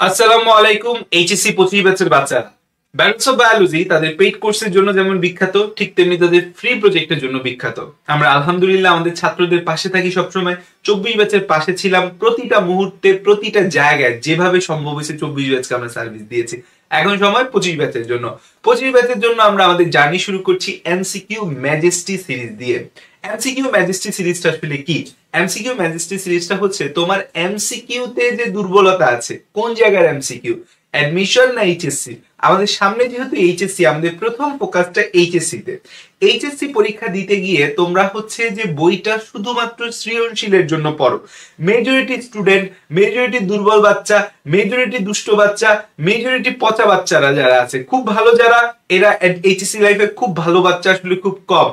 আসসালামু আলাইকুম। এইচএসসি 25 ব্যাচের বাচ্চারা, ব্যালেন্স অফ বায়োলজি তাদের পেইড কোর্সের জন্য যেমন বিখ্যাত, ঠিক তেমনি তাদের ফ্রি প্রজেক্টের জন্য বিখ্যাত। আমরা আলহামদুলিল্লাহ আমাদের ছাত্রদের পাশে থাকি সবসময়। 24 ব্যাচের পাশে ছিলাম প্রতিটা মুহূর্তে, প্রতিটা জায়গায় যেভাবে সম্ভব হয়েছে 24 ব্যাচকে আমরা সার্ভিস দিয়েছি। এখন সময় 25 ব্যাচের জন্য। 25 ব্যাচের জন্য আমরা আমাদের জার্নি শুরু করছি এমসিকিউ ম্যাজেস্টি সিরিজ দিয়ে। এমসিকিউ ম্যাজেস্টি সিরিজটা আসলে কি? এমসিকিউ ম্যাজেস্টি সিরিজটা হচ্ছে তোমার এমসিকিউ তে যে দুর্বলতা আছে, কোন জায়গার এমসিকিউ, অ্যাডমিশন না এইচএসসি? আমাদের সামনে যেহেতু এইচএসসি, আমাদের প্রথম ফোকাসটা এইচএসসি তে। এইচএসসি পরীক্ষা দিতে গিয়ে তোমরা হচ্ছে যে বইটা শুধুমাত্র সৃজনশীলের জন্য পড়ো। মেজরিটি স্টুডেন্ট, মেজরিটি দুর্বল বাচ্চা, মেজরিটি দুষ্ট বাচ্চা, মেজরিটি পচা বাচ্চারা যারা আছে, খুব ভালো যারা, এরা এইচএসসি লাইফে খুব ভালো বাচ্চা আসলে খুব কম।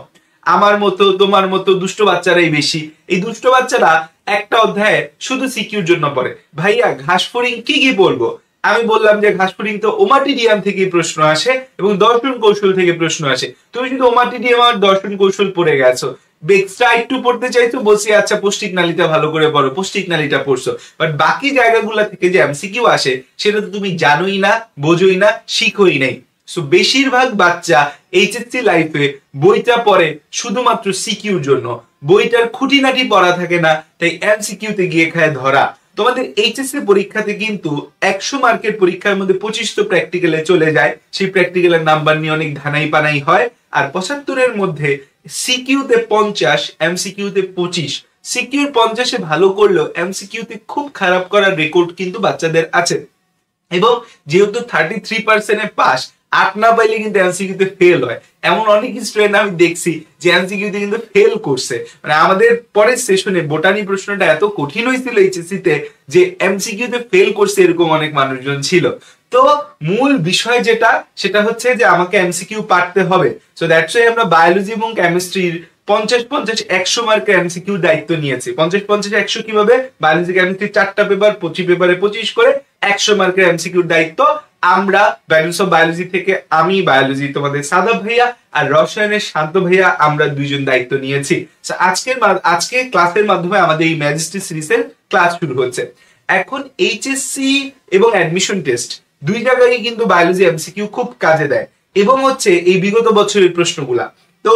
আমার মতো তোমার মতো দুষ্ট বাচ্চারাই বেশি। এই দুষ্ট বাচ্চারা একটা অধ্যায়ে শুধু সিকিউর জন্য পড়ে। ভাইয়া ঘাসফড়িং কি কি বলবো? আমি বললাম যে ঘাসফড়িং তো ওমাটিডিয়াম থেকে প্রশ্ন আসে এবং দর্শন কৌশল থেকে প্রশ্ন আসে। তুমি শুধু ওমাটিডিয়াম আর দর্শন কৌশল পড়ে গেছো, এক্সট্রা একটু পড়তে চাইছো, বলছি আচ্ছা পৌষ্টিক নালীটা ভালো করে পড়ো, পৌষ্টিক নালীটা পড়ছো, বাট বাকি জায়গাগুলো থেকে যে এমসিকিউ আসে সেটা তো তুমি জানোই না, বোঝোই না, শিখোই নাই। সো বেশিরভাগ বাচ্চা এইচএসসি লাইফে বইটা পড়ে শুধুমাত্র সিকিউর জন্য, বইটার খুঁটিনাটি পড়া থাকে না, তাই এমসিকিউ তে গিয়ে খায় ধরা। তোমাদের এইচএসসি পরীক্ষাতে কিন্তু 100 মার্কের পরীক্ষার মধ্যে 25 তো প্র্যাকটিক্যালে চলে যায়, সেই প্র্যাকটিক্যালের নাম্বার নিয়ে অনেক ধানাই পানাই হয়। আর 75 মধ্যে সিকিউ তে 50, এমসিকিউ তে 25। সিকিউর 50-এ ভালো করলেও এমসিকিউ তে খুব খারাপ করার রেকর্ড কিন্তু বাচ্চাদের আছে। এবং যেহেতু 33% পাস, 8 না পাইলে কিন্তু এমসিকিউ তে ফেল হয়। এমন অনেক স্টুডেন্ট আমি দেখছি যে এমসিকিউ তে কিন্তু ফেল করছে। মানে আমাদের পরের সেশনে বোটানি প্রশ্নটা এত কঠিন হয়েছিল এইচএসসি তে যে এমসিকিউ তে ফেল করছে এরকম অনেক মানুষজন ছিল। তো মূল বিষয় যেটা, সেটা হচ্ছে যে আমাকে এমসিকিউ পারতে হবে। সো দ্যাটস ওয়াই আমরা বায়োলজি এবং কেমিস্ট্রির 50-50-100 মার্কের এমসিকিউ দায়িত্ব নিয়েছি। 50-50-100 কিভাবে? বায়োলজি কেমিস্ট্রি 4টা পেপার, 25 পেপারে 25 করে 100 মার্কের এমসিকিউর দায়িত্ব আমরা ব্যালেন্স অফ বায়োলজি থেকে, আমি বায়োলজি তোমাদের সাদা ভাইয়া আর রসায়নের শান্ত ভাইয়া, আমরা দুইজন দায়িত্ব নিয়েছি। আজকে ক্লাসের মাধ্যমে আমাদের এই ম্যাজেস্টি সিরিজের ক্লাস শুরু হচ্ছে। এখন এইচএসসি এবং অ্যাডমিশন টেস্ট দুই জায়গায় কিন্তু বায়োলজি এমসিকিউ খুব কাজে দেয় এবং হচ্ছে এই বিগত বছরের প্রশ্নগুলা। তো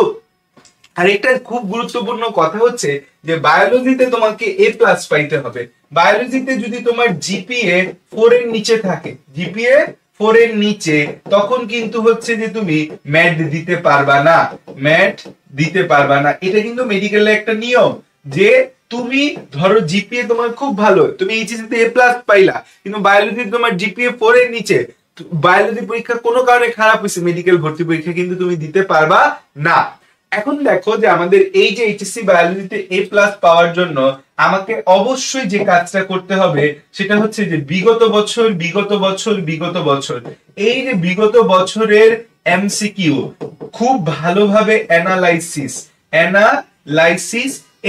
আরেকটা খুব গুরুত্বপূর্ণ কথা হচ্ছে যে বায়োলজিতে তোমাকে A+ পাইতে হবে। বায়োলজিতে যদি তোমার জিপিএ 4 এর নিচে থাকে, জিপিএ 4 এর নিচে, তখন কিন্তু হচ্ছে যে তুমি ম্যাথ দিতে পারবা না, ম্যাথ দিতে পারবা না। এটা কিন্তু মেডিকেলের একটা নিয়ম যে তুমি ধরো জিপিএ তোমার খুব ভালো, তুমি এইচএসসি তে A+ পাইলা, কিন্তু বায়োলজিতে তোমার জিপিএ 4 এর নিচে, বায়োলজি পরীক্ষা কোনো কারণে খারাপ হয়েছে, মেডিকেল ভর্তি পরীক্ষা কিন্তু তুমি দিতে পারবা না। এখন দেখো যে আমাদের এই যে এইচএসসি বায়োলজিতে A+ পাওয়ার জন্য আমাকে অবশ্যই যে কাজটা করতে হবে সেটা হচ্ছে যে বিগত বছর এই যে বিগত বছরের এমসিকিউ খুব ভালোভাবে অ্যানালাইসিস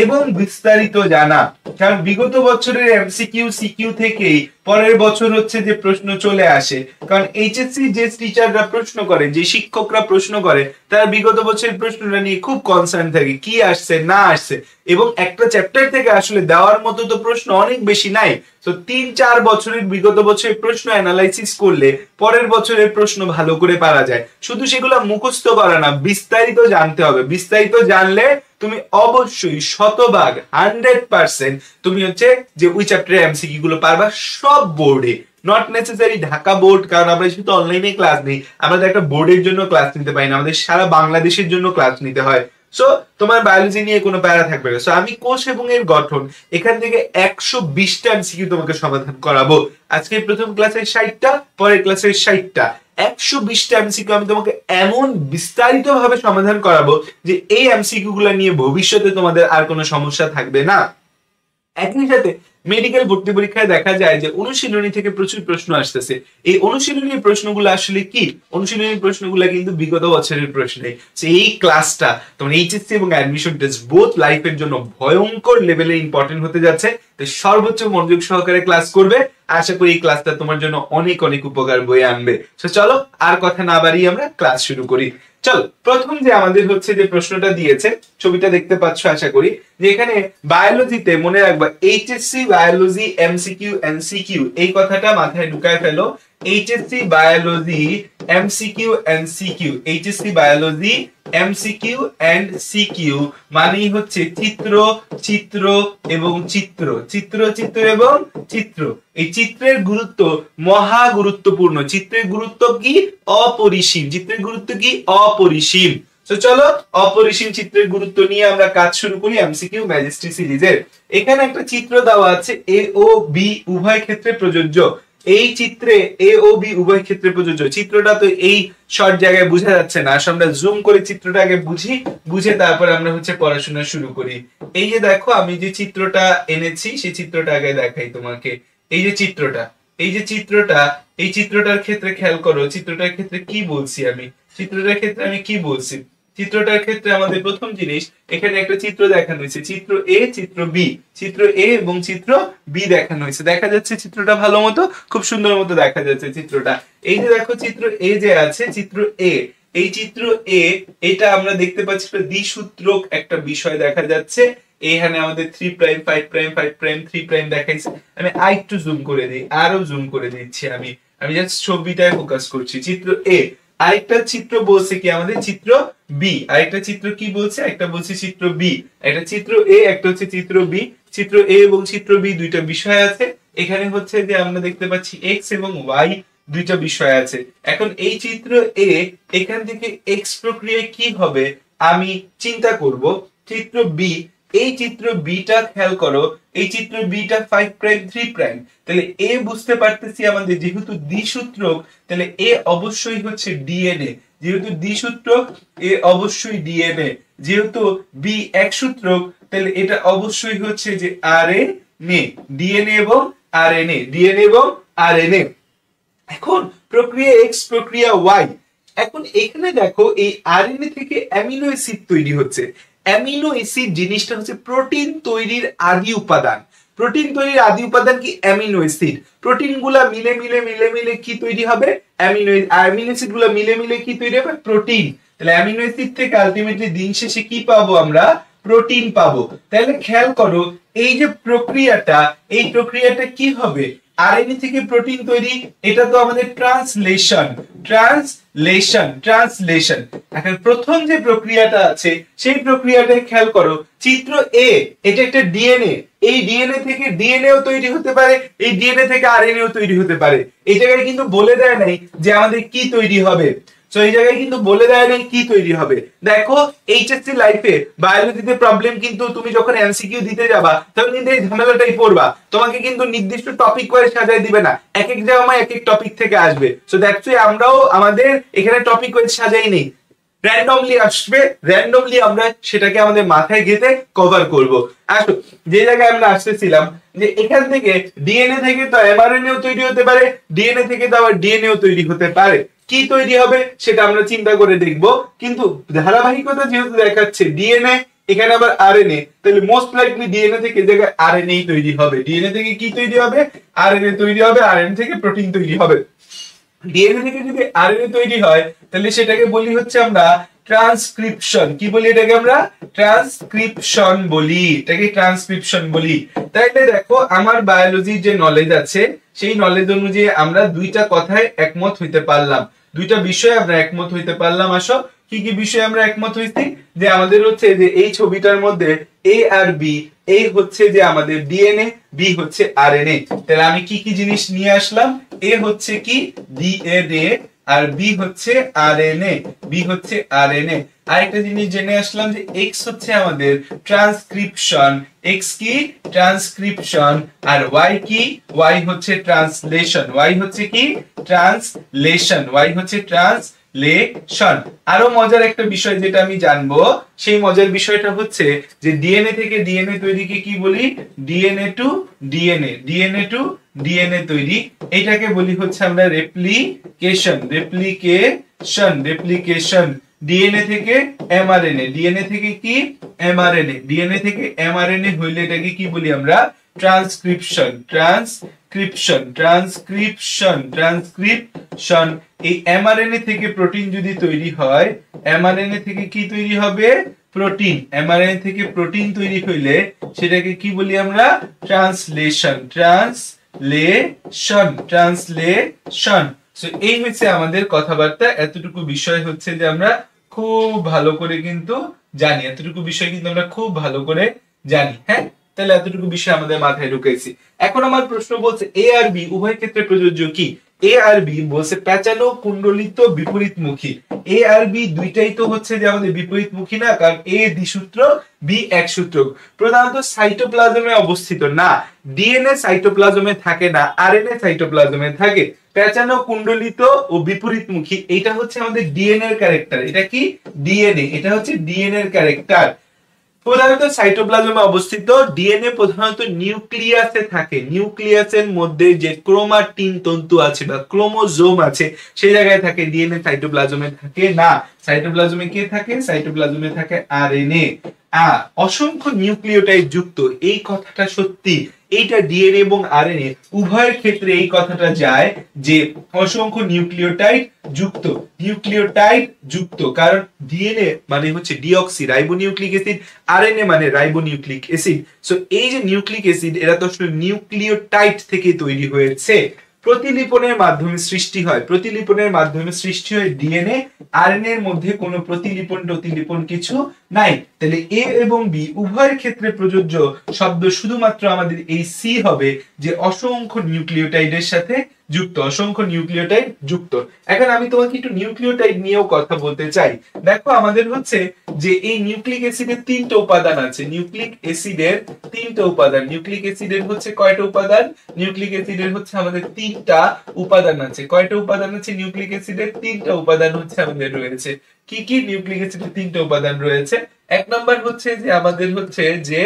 এবং বিস্তারিত জানা। কারণ বিগত বছরের এমসিকিউ সিকিউ থেকেই পরের বছর হচ্ছে যে প্রশ্ন চলে আসে। কারণ এইচএসসি যে টিচাররা প্রশ্ন করে, যে শিক্ষকরা প্রশ্ন করে, তারা বিগত বছরের প্রশ্নটা নিয়ে খুব কনসার্ন থাকে, কি আসছে না আসছে। এবং একটা চ্যাপ্টার থেকে আসলে দেওয়ার মতো তো প্রশ্ন অনেক বেশি নাই। তো 3-4 বছরের বিগত বছরের প্রশ্ন অ্যানালাইসিস করলে পরের বছরের প্রশ্ন ভালো করে পারা যায়। শুধু সেগুলো মুখস্থ করা না, বিস্তারিত জানতে হবে। বিস্তারিত জানলে তুমি অবশ্যই 100% তুমি হচ্ছে যে ওই চ্যাপ্টারের এমসিকিউ গুলো পারবা সব বোর্ডে। নট নেসেসারি ঢাকা বোর্ড, কারণ আমরা শুধু অনলাইনে ক্লাস নিই, আমাদের একটা বোর্ডের জন্য ক্লাস নিতে পারি না, আমাদের সারা বাংলাদেশের জন্য ক্লাস নিতে হয়। সো তোমার বায়োলজি নিয়ে কোনো প্যারা থাকবে না। সো আমি কোষ এবং এর গঠন এখান থেকে 120টা এমসিকিউ তোমাকে সমাধান করাবো। আজকে প্রথম ক্লাসের 60টা, পরের ক্লাসের 60টা, 120টা এমসিকিউ আমি তোমাকে এমন বিস্তারিত ভাবে সমাধান করাবো যে এই এমসিকিউ গুলা নিয়ে ভবিষ্যতে তোমাদের আর কোনো সমস্যা থাকবে না। একই সাথে মেডিকেল ভর্তি পরীক্ষায় দেখা যায় যে অনুশীলনী থেকে প্রচুর প্রশ্ন আসতেছে। এই অনুশীলনীর প্রশ্নগুলো আসলে কি? অনুশীলনীর প্রশ্নগুলো কিন্তু বিগত বছরের প্রশ্ন। এই ক্লাসটা তোমার এইচএসসি এবং অ্যাডমিশন টেস্ট বোথ লাইফের জন্য ভয়ঙ্কর লেভেলে ইম্পর্টেন্ট হতে যাচ্ছে। তো সর্বোচ্চ মনোযোগ সহকারে ক্লাস করবে, আশা করি এই ক্লাসটা তোমার জন্য অনেক অনেক উপকার বয়ে আনবে। তো চলো আর কথা না বাড়িয়ে আমরা ক্লাস শুরু করি। চলো প্রথম যে আমাদের হচ্ছে যে প্রশ্নটা দিয়েছে, ছবিটা দেখতে পাচ্ছ আশা করি, যে এখানে বায়োলজিতে মনে রাখবা এইচএসসি বায়োলজি এমসিকিউ এনসিকিউ এই কথাটা মাথায় ঢুকায় ফেলো। HSC biology MCQ NCQ, HSC biology MCQ and CQ মানেই হচ্ছে চিত্র, চিত্র এবং চিত্র, চিত্র, চিত্র এবং চিত্র। এই চিত্রের গুরুত্ব মহা গুরুত্বপূর্ণ। চিত্রের গুরুত্ব কি? অপরিসীম। চিত্রের গুরুত্ব কি? অপরিসীম। তো চলো অপরিসীম চিত্রের গুরুত্ব নিয়ে আমরা কাজ শুরু করি এমসিকিউ ম্যাজিস্ট্রি সিরিজের। এখানে একটা চিত্র দেওয়া আছে, এ ও বি উভয় ক্ষেত্রে প্রযোজ্য। এই চিত্রে এ ও বি উভয় ক্ষেত্রে প্রযোজ্য। চিত্রটা তো এই শর্ট জায়গায় বোঝা যাচ্ছে না, আসলে আমরা জুম করে চিত্রটা আগে বুঝি, বুঝে তারপর আমরা হচ্ছে পড়াশোনা শুরু করি। এই যে দেখো আমি যে চিত্রটা এনেছি সেই চিত্রটা আগে দেখাই তোমাকে। এই যে চিত্রটা, এই যে চিত্রটা, এই চিত্রটার ক্ষেত্রে খেয়াল করো, চিত্রটার ক্ষেত্রে কি বলছি আমি, চিত্রটার ক্ষেত্রে আমি কি বলছি। চিত্রটার ক্ষেত্রে আমাদের প্রথম জিনিস, এখানে একটা চিত্র দেখানো হয়েছে, চিত্র এ, চিত্র বি, চিত্র এ এবং চিত্র বি দেখানো হয়েছে। দেখা যাচ্ছে চিত্রটা ভালো মতো, খুব সুন্দর মতো দেখা যাচ্ছে চিত্রটা। এই যে দেখো চিত্র এ যে আছে, চিত্র এ, এই চিত্র এ, এটা আমরা দেখতে পাচ্ছি দ্বিসূত্রক একটা বিষয় দেখা যাচ্ছে। এখানে আমাদের 3 প্রাইম 5 প্রাইম 5 প্রাইম 3 প্রাইম দেখাইছে। আমি আরেকটু জুম করে দিই, আরো জুম করে দিচ্ছি। আমি জাস্ট ছবিটায় ফোকাস করছি। চিত্র এ, আরেকটা চিত্র বলছে কি আমাদের চিত্র বি, আরেকটা চিত্র কি বলছে, একটা বলছে চিত্র বি, একটা চিত্র এ, একটা হচ্ছে চিত্র বি। চিত্র এ এবং চিত্র বি দুইটা বিষয় আছে। এখানে হচ্ছে যে আমরা দেখতে পাচ্ছি এক্স এবং ওয়াই দুইটা বিষয় আছে। এখন এই চিত্র এ, এখান থেকে এক্স প্রক্রিয়া কি হবে আমি চিন্তা করব। চিত্র বি, এই চিত্র বিটা খেয়াল করো, এই চিত্র বিটা 5 প্রাইম 3 প্রাইম। তাহলে এ বুঝতে পারতেছি আমাদের যেহেতু দ্বিসূত্রক, তাহলে এ অবশ্যই হচ্ছে ডিএনএ। যেহেতু দ্বিসূত্রক এ অবশ্যই ডিএনএ। যেহেতু বি একসূত্রক, তাহলে এটা অবশ্যই হচ্ছে যে আরএনএ। ডিএনএ এবং আরএনএ, ডিএনএ এবং আরএনএ। এখন প্রক্রিয়া এক্স, প্রক্রিয়া ওয়াই। এখন এখানে দেখো এই আরএনএ থেকে অ্যামিনো অ্যাসিড তৈরি হচ্ছে। অ্যামিনো অ্যাসিড জিনিসটা হচ্ছে প্রোটিন তৈরির আদি উপাদান। প্রোটিন তৈরির আদি উপাদান কি? Amino acid. প্রোটিন গুলা মিলে মিলে মিলে মিলে কি তৈরি হবে? অ্যামিনো অ্যাসিড গুলা মিলে মিলে কি তৈরি হবে? প্রোটিন। তাহলে অ্যামিনো অ্যাসিড থেকে আলটিমেটলি দিন শেষে কি পাবো আমরা? প্রোটিন পাবো। তাহলে খেয়াল করো এই যে প্রক্রিয়াটা, এই প্রক্রিয়াটা কি হবে? আরএনএ থেকে প্রোটিন তৈরি, এটা তো আমাদের ট্রান্সলেশন, ট্রান্সলেশন, ট্রান্সলেশন। এখন প্রথম যে প্রক্রিয়াটা আছে সেই প্রক্রিয়াটা খেয়াল করো। চিত্র এ, এটা একটা ডিএনএ। এই ডিএনএ থেকে ডিএনএও তৈরি হতে পারে, এই ডিএনএ থেকে আরএনএও তৈরি হতে পারে। এই জায়গায় কিন্তু বলে দেয় নাই যে আমাদের কি তৈরি হবে। তো এই জায়গায় কিন্তু বলে দেয় নাই কি তৈরি হবে। দেখো এইচএসসি লাইফে বায়োলজিতে প্রবলেম কিন্তু তুমি যখন এমসিকিউ দিতে যাবা তখন কিন্তু এই ঝামেলাটাই পড়বা। তোমাকে কিন্তু নির্দিষ্ট টপিক ওয়াইজ সাজাই দিবে না, এক এক জায়গায় এক এক টপিক থেকে আসবে। সো দ্যাটস ওয়াই আমরাও আমাদের এখানে টপিক ওয়াইজ সাজাই নেই, র্যান্ডমলি আসবে, র্যান্ডমলি আমরা সেটাকে আমাদের মাথায় গেঁথে কভার করব। আসো যে জায়গায় আমরা আসতেছিলাম, যে এখান থেকে ডিএনএ থেকে তো এমআরএনএও তৈরি হতে পারে, ডিএনএ থেকে তো আবার ডিএনএও তৈরি হতে পারে। কি তৈরি হবে সেটা আমরা চিন্তা করে দেখব। কিন্তু ধারাবাহিকতা যেহেতু দেখাচ্ছে ডিএনএ, এখানে আবার আরএনএ, তাহলে মোস্ট লাইকলি ডিএনএ থেকে জায়গায় আরএনএ তৈরি হবে। ডিএনএ থেকে কি তৈরি হবে? আরএনএ তৈরি হবে। আরএনএ থেকে প্রোটিন তৈরি হবে। ডিএনএ থেকে যদি আরএনএ তৈরি হয় তাহলে সেটাকে বলি হচ্ছে আমরা ট্রান্সক্রিপশন। কি বলি এটাকে? আমরা ট্রান্সক্রিপশন বলি, এটাকে ট্রান্সক্রিপশন বলি। তাইলে দেখো আমার বায়োলজির যে নলেজ আছে সেই নলেজ অনুযায়ী আমরা দুইটা কথায় একমত হইতে পারলাম, দুইটা বিষয়ে আমরা একমত হইতে পারলাম। আসো কি কি বিষয়ে আমরা একমত হইছি? যে আমাদের হচ্ছে যে এই ছবিটার মধ্যে এ আর বি, এ হচ্ছে যে আমাদের ডিএনএ, বি হচ্ছে আরএনএ। তাহলে আমি কি কি জিনিস নিয়ে আসলাম? এ হচ্ছে কি? ডিএনএ, আর বি হচ্ছে আরএনএ, বি হচ্ছে আরএনএ। আরেকটা জিনিস জেনে আসলাম যে এক্স হচ্ছে আমাদের ট্রান্সক্রিপশন, এক্স কি? ট্রান্সক্রিপশন। আর ওয়াই কি? ওয়াই হচ্ছে ট্রান্সলেশন, ওয়াই হচ্ছে কি? ট্রান্সলেশন, ওয়াই হচ্ছে ট্রান্সলেশন। আরো মজার একটা বিষয় যেটা আমি জানবো, সেই মজার বিষয়টা হচ্ছে যে ডিএনএ থেকে ডিএনএ তৈরিকে কি বলি? DNA to DNA, DNA to DNA তৈরি। এটাকে বলি হচ্ছে আমরা রেপ্লিকেশন, রেপ্লিকেশন, রেপ্লিকেশন। ডিএনএ থেকে এমআরএনএ, ডিএনএ থেকে কি? এমআরএনএ, ডিএনএ থেকে এমআরএনএ হইলে এটাকে কি বলি আমরা? Transcription, transcription, transcription, transcription. এই এমআরএনএ থেকে প্রোটিন যদি তৈরি হয়, এমআরএনএ থেকে কি তৈরি হবে? প্রোটিন। এমআরএনএ থেকে প্রোটিন তৈরি হইলে সেটাকে কি বলি আমরা? ট্রান্সলেশন। ট্রান্সলেশন। সো এই হচ্ছে আমাদের কথাবার্তা। এতটুকু বিষয় হচ্ছে যে আমরা খুব ভালো করে কিন্তু জানি, এতটুকু বিষয় কিন্তু আমরা খুব ভালো করে জানি। হ্যাঁ, তাহলে এতটুকু বিষয় আমাদের মাথায় ঢুকাইছি। এখন আমার প্রশ্ন বলছে এ আর বি উভয় ক্ষেত্রে প্রযোজ্য কি? এ আর বি বলছে প্যাঁচানো, কুণ্ডলিত, বিপরীতমুখী। এ আর বি দুইটাই তো হচ্ছে যে আমাদের বিপরীতমুখী না, কারণ এ দ্বিসূত্র, বি একসূত্রক। প্রধানত সাইটোপ্লাজমে অবস্থিত না, ডিএনএ সাইটোপ্লাজমে থাকে না, আরএনএ সাইটোপ্লাজমে থাকে। প্যাঁচানো, কুণ্ডলিত ও বিপরীতমুখী, এটা হচ্ছে আমাদের ডিএনএ এর ক্যারেক্টার। এটা কি? ডিএনএ, এটা হচ্ছে ডিএনএ এর ক্যারেক্টার। প্রধানত সাইটোপ্লাজমে অবস্থিত। ডিএনএ প্রধানত নিউক্লিয়াসে থাকে। নিউক্লিয়াসের মধ্যে যে ক্রোমাটিন তন্তু আছে বা ক্রোমোজোম আছে সেই জায়গায় থাকে, ডিএনএ সাইটোপ্লাজমে থাকে না। সাইটোপ্লাজমে কে থাকে? সাইটোপ্লাজমে থাকে আরএনএ। অসংখ্য নিউক্লিওটাইড যুক্ত, এই কথাটা সত্যি। এইটা ডিএনএ এবং আরএনএ উভয়ের ক্ষেত্রে এই কথাটা যায় যে অসংখ্য নিউক্লিওটাইড যুক্ত। নিউক্লিওটাইড যুক্ত কারণ ডিএনএ মানে হচ্ছে ডিঅক্সি রাইবোনিউক্লিক অ্যাসিড, আরএনএ মানে রাইবোনিউক্লিক অ্যাসিড। সো এই যে নিউক্লিক অ্যাসিড এরা তো আসলে নিউক্লিওটাইড থেকে তৈরি হয়েছে। প্রতিলিপনের মাধ্যমে সৃষ্টি হয়, প্রতিলিপনের মাধ্যমে সৃষ্টি হয় ডিএনএ। আরএনএ এর মধ্যে কোনো প্রতিলিপন কিছু নাই। তাহলে এ এবং বি উভয়ের ক্ষেত্রে প্রযোজ্য শব্দ শুধুমাত্র আমাদের এই সি হবে, যে অসংখ্য নিউক্লিওটাইডের সাথে যুক্ত, অসংখ্য নিউক্লিওটাইড যুক্ত। এখন আমি তোমাকে একটু নিউক্লিওটাইড নিয়েও কথা বলতে চাই। দেখো আমাদের হচ্ছে যে এই নিউক্লিক অ্যাসিডের তিনটা উপাদান আছে। নিউক্লিক অ্যাসিডের তিনটা উপাদান। নিউক্লিক অ্যাসিডের হচ্ছে কয়টা উপাদান? নিউক্লিক অ্যাসিডের হচ্ছে আমাদের তিনটা উপাদান আছে। কয়টা উপাদান আছে? নিউক্লিক অ্যাসিডের তিনটা উপাদান হচ্ছে আমাদের রয়েছে। কি কি নিউক্লিক অ্যাসিডের তিনটা উপাদান রয়েছে? এক নাম্বার হচ্ছে যে আমাদের হচ্ছে যে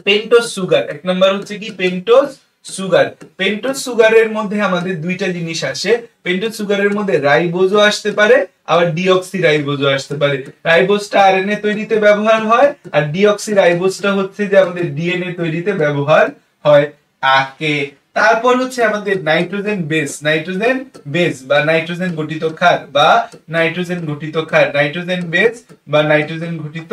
পেন্টোজ সুগার। এক নাম্বার হচ্ছে কি? Pentose sugar. পেন্টোজ সুগারের মধ্যে আমাদের দুইটা জিনিস আসে। পেন্টোজ সুগারের মধ্যে রাইবোজও আসতে পারে, আবার ডিঅক্সি রাইবোজও আসতে পারে। রাইবোজটা আরএনএ তৈরিতে ব্যবহার হয়, আর ডিঅক্সি রাইবোজটা হচ্ছে যে আমাদের ডিএনএ তৈরিতে ব্যবহার হয়। তারপর হচ্ছে আমাদের নাইট্রোজেন বেস। নাইট্রোজেন বেস বা নাইট্রোজেন গঠিত ক্ষার বা নাইট্রোজেন গঠিত ক্ষার। নাইট্রোজেন বেস বা নাইট্রোজেন গঠিত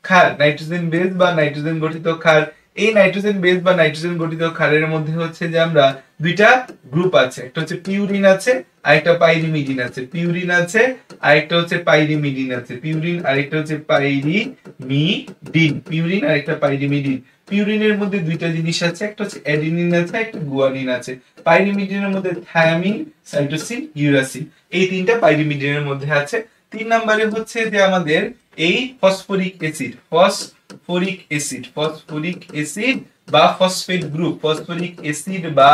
ক্ষার। নাইট্রোজেন বেস বা নাইট্রোজেন গঠিত ক্ষার। এই নাইট্রোজেন বেস বা নাইট্রোজেন গঠিত ক্ষারের মধ্যে হচ্ছে যে আমরা দুইটা গ্রুপ আছে, একটা হচ্ছে পিউরিন আছে, আরেকটা পাইরিমিডিন আছে। পিউরিন আছে, আরেকটা হচ্ছে পাইরিমিডিন আছে। পিউরিন আরেকটা হচ্ছে পাইরিমিডিন। পিউরিন আরেকটা পাইরিমিডিন। পিউরিনের মধ্যে দুইটা জিনিস আছে, একটা হচ্ছে অ্যাডিনিন আছে, একটা গুয়ানিন আছে। পাইরিমিডিনের মধ্যে থায়ামিন, সাইটোসিন, ইউরাসিন, এই তিনটা পাইরিমিডিনের মধ্যে আছে। তিন নম্বরে হচ্ছে যে আমাদের এই phosphoric acid. Phosphoric acid, phosphoric acid বা ফসফেট গ্রুপ। ফসফরিক অ্যাসিড বা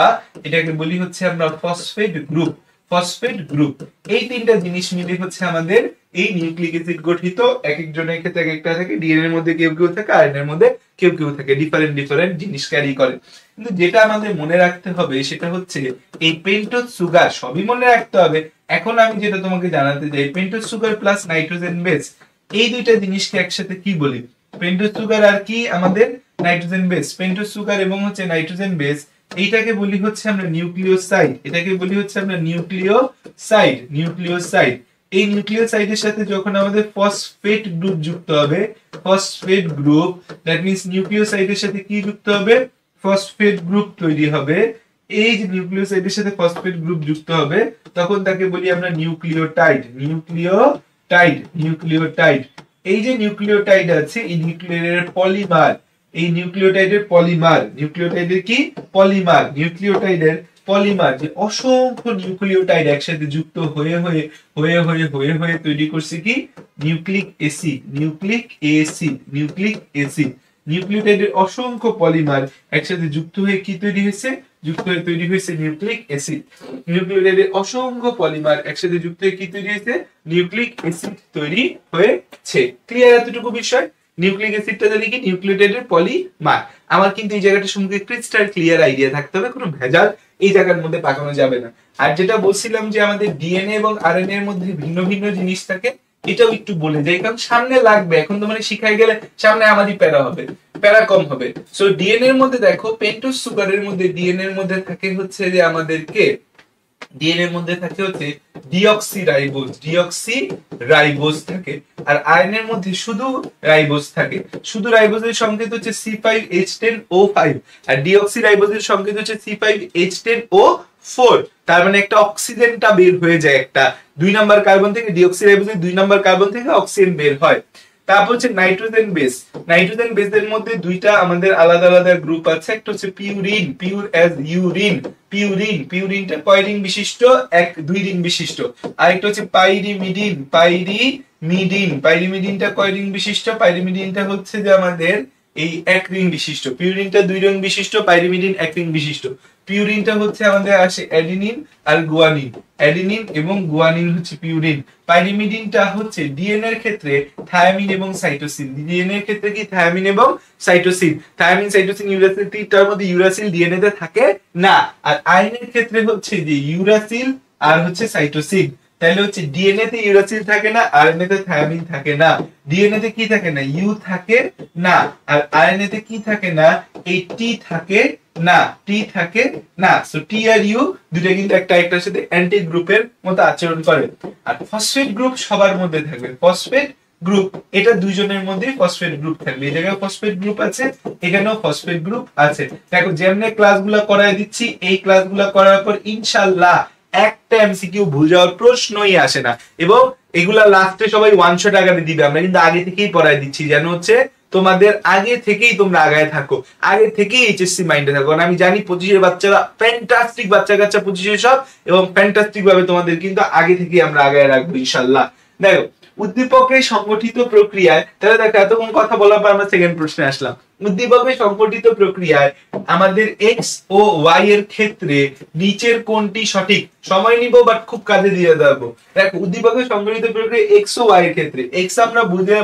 এটাকে বলি হচ্ছে আমরা ফসফেট গ্রুপ। ফসফেট গ্রুপ, এই তিনটা জিনিস মিলে হচ্ছে আমাদের এই নিউক্লিক অ্যাসিড গঠিত। এক একজনের ক্ষেত্রে এক একটা থাকে। ডিএনএ এর মধ্যে কেউ কেউ থাকে, আরএনএ এর মধ্যে কেউ কেউ থাকে। ডিফারেন্ট জিনিস ক্যারি করে। কিন্তু যেটা আমাদের মনে রাখতে হবে সেটা হচ্ছে এই পেন্টোজ সুগার, সবই মনে রাখতে হবে। এখন আমি যেটা তোমাকে জানাতে চাই, pentose sugar plus nitrogen base, এই দুইটা জিনিসকে একসাথে কি বলি? পেন্টোজ সুগার আর কি? আমাদের নাইট্রোজেন বেস। পেন্টোজ সুগার এবং হচ্ছে নাইট্রোজেন বেস, এইটাকে বলি হচ্ছে আমরা নিউক্লিওসাইড। এটাকে বলি হচ্ছে আমরা নিউক্লিওসাইড। নিউক্লিওসাইড, এই নিউক্লিওসাইডের সাথে যখন আমাদের ফসফেট গ্রুপ যুক্ত হবে, ফসফেট গ্রুপ, দ্যাট মিন্স নিউক্লিওসাইডের সাথে কি যুক্ত হবে? ফসফেট গ্রুপ তৈরি হবে। এই যে নিউক্লিওসাইডের সাথে ফসফেট গ্রুপ যুক্ত হবে তখন তাকে বলি আমরা নিউক্লিওটাইড। Nucleotide, nucleotide. এই যে নিউক্লিওটাইড আছে, এই নিউক্লিওটাইডের পলিমার, এই নিউক্লিওটাইডের পলিমার, নিউক্লিওটাইডের কি? পলিমার। নিউক্লিওটাইডের পলিমার, যে অসংখ্য নিউক্লিওটাইড একসাথে যুক্ত হয়ে হয়ে হয়ে হয়ে হয়ে হয়ে তৈরি করছে কি? Nucleic acid. Nucleic acid, nucleic acid. নিউক্লিওটাইডের অসংখ্য পলিমার একসাথে যুক্ত হয়ে কি তৈরি হয়েছে? যুক্ত হয়ে তৈরি হয়েছে নিউক্লিক অ্যাসিড। নিউক্লিওটাইডের অসংখ্য পলিমার একসাথে যুক্ত হয়ে কি তৈরি হয়েছে? নিউক্লিক অ্যাসিড তৈরি হয়েছে। ক্লিয়ার এতটুকু বিষয়? নিউক্লিক অ্যাসিডটা জানি কি? নিউক্লিওটাইডের পলিমার। আমার কিন্তু এই জায়গাটা সম্পর্কে ক্রিস্টাল ক্লিয়ার আইডিয়া থাকতে হবে, কোনো ভেজাল এই জায়গার মধ্যে পাকানো যাবে না। আর যেটা বলছিলাম যে আমাদের ডিএনএ এবং আরএনএ এর মধ্যে ভিন্ন ভিন্ন জিনিস থাকে, এটাও একটু বলে যাই, কারণ সামনে লাগবে। এখন তো মানে শিখাই গেলে সামনে আমারই প্যারা হবে, প্যারা কম হবে। সো ডিএনএ এর মধ্যে দেখো, পেন্টোজ সুগারের মধ্যে ডিএনএ এর মধ্যে থাকে হচ্ছে যে আমাদেরকে, ডিএনএ এর মধ্যে থাকে হচ্ছে ডিঅক্সিরাইবোজ থাকে। আর আয়নের মধ্যে শুধু রাইবোজ থাকে। শুধু রাইবোজের সংকেত হচ্ছে C5H10O5 আর ডিঅক্সিরাইবোজের সংকেত হচ্ছে C5H10O4। তার মানে একটা অক্সিজেনটা বের হয়ে যায়, একটা 2 নাম্বার কার্বন থেকে ডিঅক্সিরাইবোজের 2 নাম্বার কার্বন থেকে অক্সিজেন বের হয়। তারপর হচ্ছে নাইট্রোজেন বেস। নাইট্রোজেন বেসের মধ্যে দুইটা আমাদের আলাদা আলাদা গ্রুপ আছে। একটা হচ্ছে purine, pure as urine, purine. পিউরিনটা কয় রিং বিশিষ্ট? 2 রিং বিশিষ্ট। আরেকটা হচ্ছে পাইরিমিডিন, পাইরিমিডিন। পাইরিমিডিনটা কয় রিং বিশিষ্ট? পাইরিমিডিনটা হচ্ছে যে আমাদের এই 1 রিং বিশিষ্ট। পিউরিনটা 2 রিং বিশিষ্ট, পাইরিমিডিন 1 রিং বিশিষ্ট। পিউরিনটা হচ্ছে আমাদের আসে অ্যাডিনিন আর গুয়ানিন। অ্যাডিনিন এবং গুয়ানিন হচ্ছে পিউরিন। পাইরিমিডিনটা হচ্ছে ডিএনএ এর ক্ষেত্রে থায়ামিন এবং সাইটোসিন। ডিএনএ এর ক্ষেত্রে কি থায়ামিন এবং সাইটোসিন। থায়ামিন, সাইটোসিন, ইউরাসিল, তিনটার মধ্যে ইউরাসিল ডিএনএ তে থাকে না। আর আয়নের ক্ষেত্রে হচ্ছে যে ইউরাসিল আর হচ্ছে সাইটোসিন। তাহলে হচ্ছে ডিএনএ তে ইউরাসিল থাকে না, আরএনএ তে থায়ামিন থাকে না। ডিএনএ তে কি থাকে না? ইউ থাকে না। আর আরএনএ তে কি থাকে না? এই টি থাকে না, টি থাকে না। সো টি আর ইউ দুটো কিন্তু একটা একটার সাথে অ্যান্টি গ্রুপের মতো আচরণ করে। আর ফসফেট গ্রুপ সবার মধ্যে থাকবে। ফসফেট গ্রুপ এটা দুইজনের মধ্যেই ফসফেট গ্রুপ থাকবে। এই জায়গায় ফসফেট গ্রুপ আছে, এখানেও ফসফেট গ্রুপ আছে। দেখো যেমনে ক্লাসগুলো করায় দিচ্ছি, এই ক্লাসগুলো করার পর ইনশাআল্লাহ একটা এমসিকিউ ভুল যাওয়ার প্রশ্নই আসে না। এবং এগুলা লাস্টে সবাই 1 শট আকারে দিবে। আমরা কিন্তু আগে থেকেই পড়ায় দিচ্ছি, যেন হচ্ছে তোমাদের আগে থেকেই তোমরা আগায় থাকো, আগে থেকেই এইচএসসি মাইন্ডে থাকো। কারণ আমি জানি 25 এর বাচ্চারা ফ্যান্টাস্টিক বাচ্চা কাচ্চা 25 সব, এবং ফ্যান্টাস্টিক ভাবে তোমাদের কিন্তু আগে থেকেই আমরা আগায় রাখবো ইনশাআল্লাহ। দেখো উদ্দীপকের সংগঠিত প্রক্রিয়ায়, তাহলে দেখো এতক্ষণ কথা বলার পর আমরা সেকেন্ড প্রশ্নে আসলাম। উদ্দীপকের সংগঠিত প্রক্রিয়ায় আমাদের এক্স ও ওয়াই এর ক্ষেত্রে নিচের কোনটি সঠিক? সময় নিব বাট খুব কাজে দিয়ে দেবো। দেখো উদ্দীপকের সংগঠিত প্রক্রিয়া এক্স ও ওয়াই এর ক্ষেত্রে, এক্স আমরা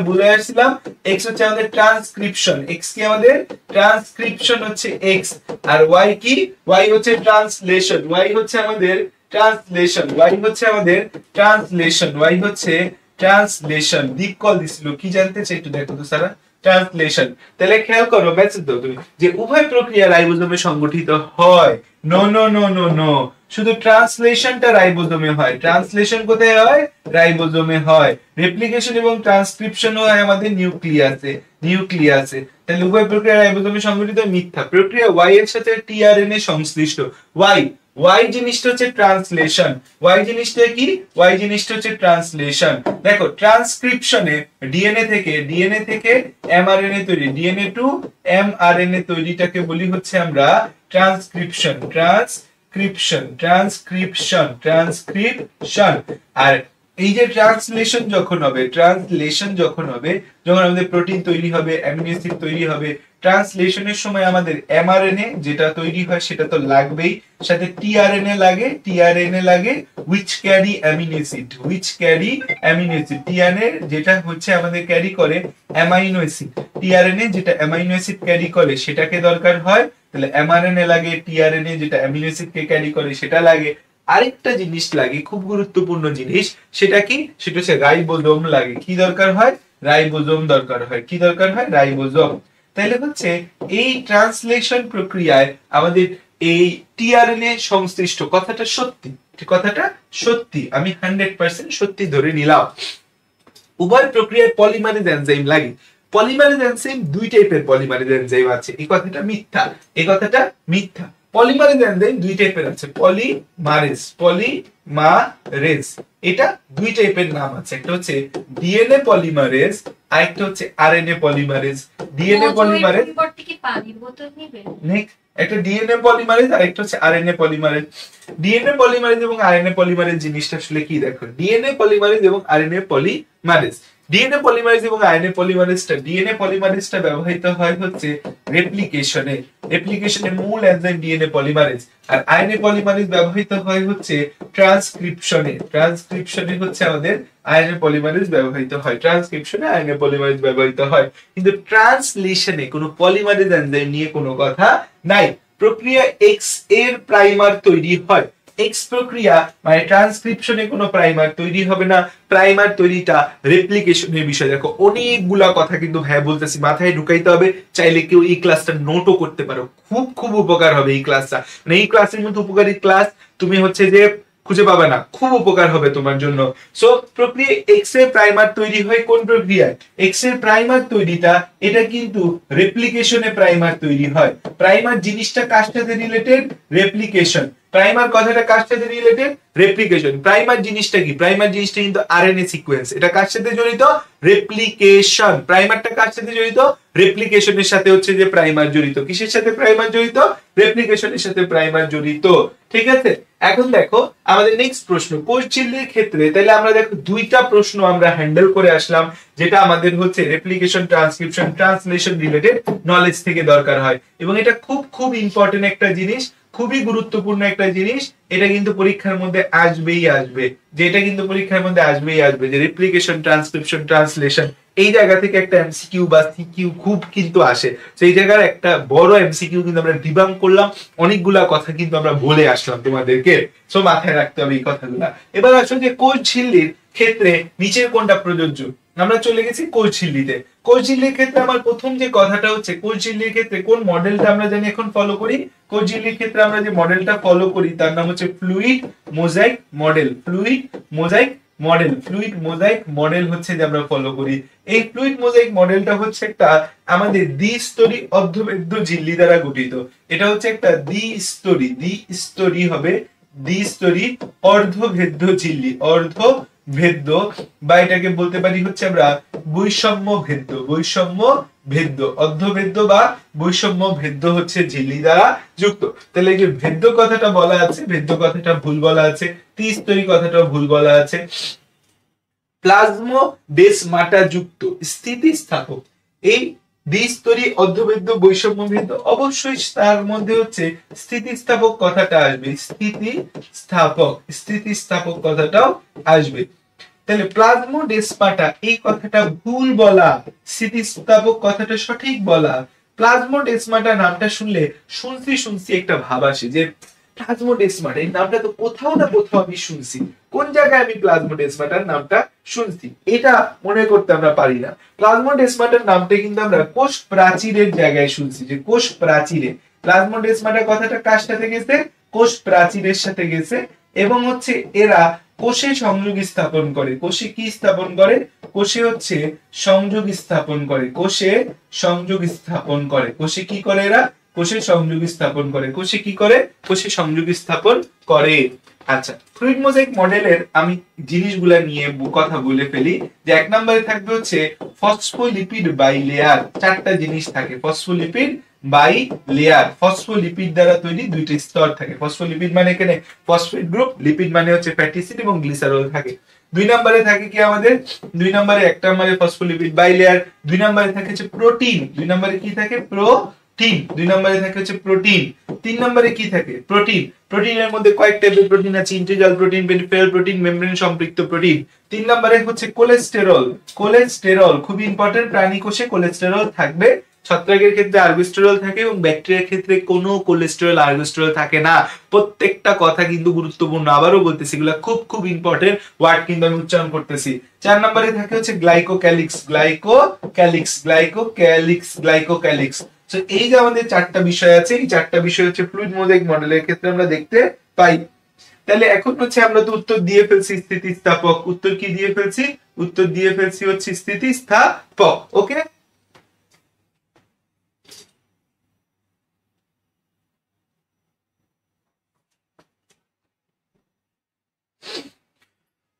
বলে আসছিলাম, এক্স হচ্ছে আমাদের ট্রান্সক্রিপশন। এক্স কি আমাদের ট্রান্সক্রিপশন হচ্ছে এক্স। আর ওয়াই কি? ওয়াই হচ্ছে ট্রান্সলেশন। ওয়াই হচ্ছে আমাদের ট্রান্সলেশন। ওয়াই হচ্ছে আমাদের ট্রান্সলেশন। ওয়াই হচ্ছে ট্রান্সলেশন। ডিপ কল দিছিল, কি জানতে চাই একটু দেখো তো সারা। ট্রান্সলেশন। তাহলে খেয়াল করো, মেসেজ দাও তুমি, যে উভয় প্রক্রিয়া রাইবোজোমে সংগঠিত হয়। No no no no no, শুধু ট্রান্সলেশনটা রাইবোজোমে হয়। ট্রান্সলেশন কোথায় হয়? রাইবোজোমে হয়। রেপ্লিকেশন এবং ট্রান্সক্রিপশন হয় আমাদের নিউক্লিয়াসে। নিউক্লিয়াসে। তাহলে উভয় প্রক্রিয়া রাইবোজোমে সংগঠিত। মিথ্যা। প্রক্রিয়া ওয়াই এর সাথে টিআরএনএ সংশ্লিষ্ট। ওয়াই, ওয়াই জিনিসটা হচ্ছে ট্রান্সলেশন। ওয়াই জিনিসটা কি? ওয়াই জিনিসটা হচ্ছে ট্রান্সলেশন। দেখো ট্রান্সক্রিপশনে ডিএনএ থেকে এমআরএনএ তৈরি, ডিএনএ টু এমআরএনএ তৈরিটাকে বলি হচ্ছে আমরা ট্রান্সক্রিপশন। ট্রান্সক্রিপশন। আর এই যে ট্রান্সলেশন যখন হবে, যখন আমাদের প্রোটিন তৈরি হবে, অ্যামিনো অ্যাসিড তৈরি হবে, ট্রান্সলেশনের সময় আমাদের এমআরএনএ যেটা তৈরি হয় সেটা তো লাগবেই, সাথে টিআরএনএ লাগে which carry amino acid, tRNA যেটা হচ্ছে আমাদের ক্যারি করে অ্যামাইনো অ্যাসিড, টিআরএনএ যেটা অ্যামাইনো অ্যাসিড ক্যারি করে সেটাকে দরকার হয়। তাহলে এমআরএনএ লাগে, টিআরএনএ যেটা অ্যামিনো অ্যাসিড কে ক্যারি করে সেটা লাগে। আরেকটা জিনিস লাগে, খুব গুরুত্বপূর্ণ জিনিস, সেটা কি? সেটা হচ্ছে রাইবোজোম লাগে। কি দরকার হয়? রাইবোজোম দরকার হয়। কি দরকার হয়? রাইবোজোম। তাহলে হচ্ছে এই ট্রান্সলেশন প্রক্রিয়ায় আমাদের এই টিআরএনএ সংশ্লিষ্ট। কথাটা সত্যি, কথাটা সত্যি, আমি 100% সত্যি ধরে নিলাম। উভয় প্রক্রিয়ায় পলিমারেজ এনজাইম লাগে। পলিমারেজ এনজাইম দুই টাইপের পলিমারেজ এনজাইম আছে, এই কথাটা মিথ্যা, এই কথাটা মিথ্যা। পলিমারেজ এনজাইম দুই টাইপের আছে। পলিমারেজ এটা দুই টাইপের নাম আছে, একটা হচ্ছে ডিএনএ পলিমারেজ আর একটা হচ্ছে আরএনএ পলিমারেজ। ডিএনএ পলিমারেজ একটা ডিএনএ পলিমারেজ আর একটা হচ্ছে আরএনএ পলিমারেজ। ডিএনএ পলিমারেজ এবং আরএনএ পলিমারেজ জিনিসটা আসলে কি? দেখো ডিএনএ পলিমারেজ এবং আরএনএ পলিমারেজ, ডিএনএ পলিমারেজটা ব্যবহৃত হয় হচ্ছে রেপ্লিকেশনে মূল এনজাইম ডিএনএ পলিমারেজ। আর আরএনএ পলিমারেজ ব্যবহৃত হয় হচ্ছে ট্রান্সক্রিপশনে হচ্ছে আমাদের আরএনএ পলিমারেজ ব্যবহৃত হয়। ট্রান্সক্রিপশনে আরএনএ পলিমারেজ ব্যবহৃত হয়, কিন্তু ট্রান্সলেশনে কোনো পলিমারেজ এনজাইম নিয়ে কোনো কথা নাই। প্রক্রিয়া এক্স এর প্রাইমার তৈরি হয়। এক্স প্রক্রিয়া মানে ট্রান্সক্রিপশনে কোনো প্রাইমার তৈরি হবে না। প্রাইমার তৈরিটা রেপ্লিকেশনের বিষয়। দেখো অনেকগুলা কথা কিন্তু হ্যাঁ বলতেছি, মাথায় ঢুকাইতে হবে। চাইলে কেউ এই ক্লাসটা নোটও করতে পারো, খুব খুব উপকার হবে এই ক্লাসটা। মানে এই ক্লাসের মধ্যে উপকারী ক্লাস তুমি হচ্ছে যে খুঁজে পাবে না, খুব উপকার হবে তোমার জন্য। সো প্রক্রিয়া এক্স রে প্রাইমার তৈরি হয় কোন প্রক্রিয়ায়? এক্স রে প্রাইমার তৈরিটা এটা কিন্তু রেপ্লিকেশনে প্রাইমার তৈরি হয়। প্রাইমার জিনিসটা কার সাথে রিলেটেড? রেপ্লিকেশন। প্রাইমার কথাটা কার সাথে রিলেটেড? রেপ্লিকেশন। প্রাইমার জিনিসটা কি? প্রাইমার জিনিসটা কিন্তু আরএনএ সিকোয়েন্স। এটা কার সাথে জড়িত? রেপ্লিকেশন। প্রাইমারটা কার সাথে জড়িত? রেপ্লিকেশনের সাথে হচ্ছে যে প্রাইমার জড়িত। কিসের সাথে প্রাইমার জড়িত? রেপ্লিকেশনের সাথে প্রাইমার জড়িত। ঠিক আছে, এখন দেখো আমাদের নেক্সট প্রশ্ন কোষ ঝিল্লির ক্ষেত্রে। তাহলে আমরা দেখো দুইটা প্রশ্ন আমরা হ্যান্ডেল করে আসলাম, যেটা আমাদের হচ্ছে replication, transcription, translation related knowledge থেকে দরকার হয়, এবং এটা খুব খুব ইম্পর্টেন্ট একটা জিনিস, খুবই গুরুত্বপূর্ণ একটা জিনিস। এটা কিন্তু পরীক্ষার মধ্যে আসবেই আসবে, যে এটা কিন্তু পরীক্ষার মধ্যে আসবেই আসবে, যে রেপ্লিকেশন, ট্রান্সক্রিপশন, ট্রান্সলেশন, এই জায়গা থেকে একটা এমসিকিউ বা সিকিউ খুব কিন্তু আসে। সেই জায়গার একটা বড় এমসিকিউ কিন্তু আমরা ডিবাঙ্ক করলাম, অনেকগুলা কথা কিন্তু আমরা বলে আসলাম তোমাদেরকে। সো মাথায় রাখতে হবে এই কথাগুলা। এবার আসো যে কোষ ঝিল্লির ক্ষেত্রে নিচের কোনটা প্রযোজ্য? আমরা চলে গেছি কোষ ঝিল্লিতে। কোষ ঝিল্লির ক্ষেত্রে আমার প্রথম যে কথাটা হচ্ছে, কোষ ঝিল্লির ক্ষেত্রে কোন মডেলটা আমরা জানি এখন ফলো করি? কোষ ঝিল্লির ক্ষেত্রে আমরা যে মডেলটা ফলো করি তার নাম হচ্ছে fluid mosaic model. Fluid mosaic model, fluid mosaic model হচ্ছে যে আমরা ফলো করি। এই ফ্লুইড মোজাইক মডেলটা হচ্ছে একটা আমাদের দ্বিস্তরী অর্ধভেদ্য ঝিল্লি দ্বারা গঠিত। এটা হচ্ছে একটা দ্বিস্তরী হবে, দ্বিস্তরী অর্ধভেদ্য ঝিল্লি, অর্ধভেদ্য, বা এটাকে বলতে পারি হচ্ছে আমরা বৈষম্য ভেদ্য, বৈষম্য ভেদ্য, অর্ধভেদ্য বা বৈষম্য ভেদ্য হচ্ছে ঝিল্লি দ্বারা যুক্ত। তাহলে এই যে ভেদ্য কথাটা বলা আছে, ভেদ্য কথাটা ভুল বলা আছে, ত্রিস্তরী কথাটা ভুল বলা আছে। প্লাজমোডেসমাটা যুক্ত স্থিতিস্থাপক, এই দ্বিস্তরী অর্ধভেদ্য বৈষম্য ভেদ্য, অবশ্যই তার মধ্যে হচ্ছে স্থিতিস্থাপক কথাটা আসবে, স্থিতিস্থাপক, স্থিতিস্থাপক কথাটাও আসবে। তাহলে প্লাজমোডেসমাটা এই কথাটা ভুল বলা, স্থিতিস্থাপক কথাটা সঠিক বলা। প্লাজমোডেসমাটা নামটা শুনলে শুনছি একটা ভাব আসে যে প্লাজমোডেসমাটা এই নামটা তো কোথাও না কোথাও আমি শুনছি, কোন জায়গায় আমি প্লাজমোডেসমাটার নামটা শুনছি, এটা মনে করতে আমরা পারি না। প্লাজমোডেসমাটার নামটা কিন্তু আমরা কোষ প্রাচীরের জায়গায় শুনছি, যে কোষ প্রাচীরে। প্লাজমোডেসমাটা কথাটা কার সাথে গেছে? কোষ প্রাচীরের সাথে গেছে, এবং হচ্ছে এরা কোষে সংযোগ স্থাপন করে। কোষে কি স্থাপন করে? কোষে হচ্ছে সংযোগ স্থাপন করে, কোষে সংযোগ স্থাপন করে। কোষে কি করে এরা? কোষে সংযোগ স্থাপন করে। কোষে কি করে? কোষে সংযোগ স্থাপন করে। আচ্ছা, ফ্লুইড মোজাইক মডেলের আমি জিনিসগুলা নিয়ে কথা বলে ফেলি। যে এক নম্বরে থাকবে হচ্ছে ফসফোলিপিড বাই লেয়ার, চারটা জিনিস থাকে। ফসফোলিপিড বাই লেয়ার, ফসফোলিপিড দ্বারা তৈরি দুইটা স্তর থাকে। ফসফোলিপিড মানে এখানে ফসফেট গ্রুপ, লিপিড মানে হচ্ছে ফ্যাটি অ্যাসিড এবং গ্লিসারল থাকে। দুই নম্বরে থাকে কি আমাদের? দুই নম্বরে এক নম্বরে ফসফোলিপিড বাই লেয়ার, দুই নম্বরে থাকে হচ্ছে প্রোটিন। দুই নম্বরে কি থাকে? প্রোটিন। দুই নম্বরে থাকে হচ্ছে প্রোটিন। তিন নম্বরে কি থাকে? প্রোটিন। প্রোটিনের মধ্যে কয়েক টাইপের প্রোটিন আছে, integral protein, peripheral protein, membrane সম্পৃক্ত প্রোটিন। তিন নম্বরে হচ্ছে কোলেস্টেরল। কোলেস্টেরল খুব ইম্পর্টেন্ট, প্রাণী কোষে কোলেস্টেরল থাকবে। ছত্রাকের ক্ষেত্রে আর্গোস্টেরল থাকে এবং ব্যাকটেরিয়ার ক্ষেত্রে কোনো কোলেস্টেরল আর্গোস্টেরল থাকে না। প্রত্যেকটা কথা কিন্তু গুরুত্বপূর্ণ, আবারও বলতেছি, এগুলো খুব খুব ইম্পর্টেন্ট ওয়ার্ড কিন্তু আমি উচ্চারণ করতেছি। চার নম্বরে থাকে হচ্ছে গ্লাইকোক্যালিক্স, গ্লাইকোক্যালিক্স, গ্লাইকোক্যালিক্স, গ্লাইকোক্যালিক্স। তো এই যে আমাদের চারটা বিষয় আছে, এই চারটা বিষয় হচ্ছে ফ্লুইড মোজাইক মডেলের ক্ষেত্রে আমরা দেখতে পাই। তাহলে এখন হচ্ছে আমরা তো উত্তর দিয়ে ফেলছি স্থিতিস্থাপক। উত্তর কি দিয়ে ফেলছি? উত্তর দিয়ে ফেলছি হচ্ছে স্থিতিস্থাপক। ওকে,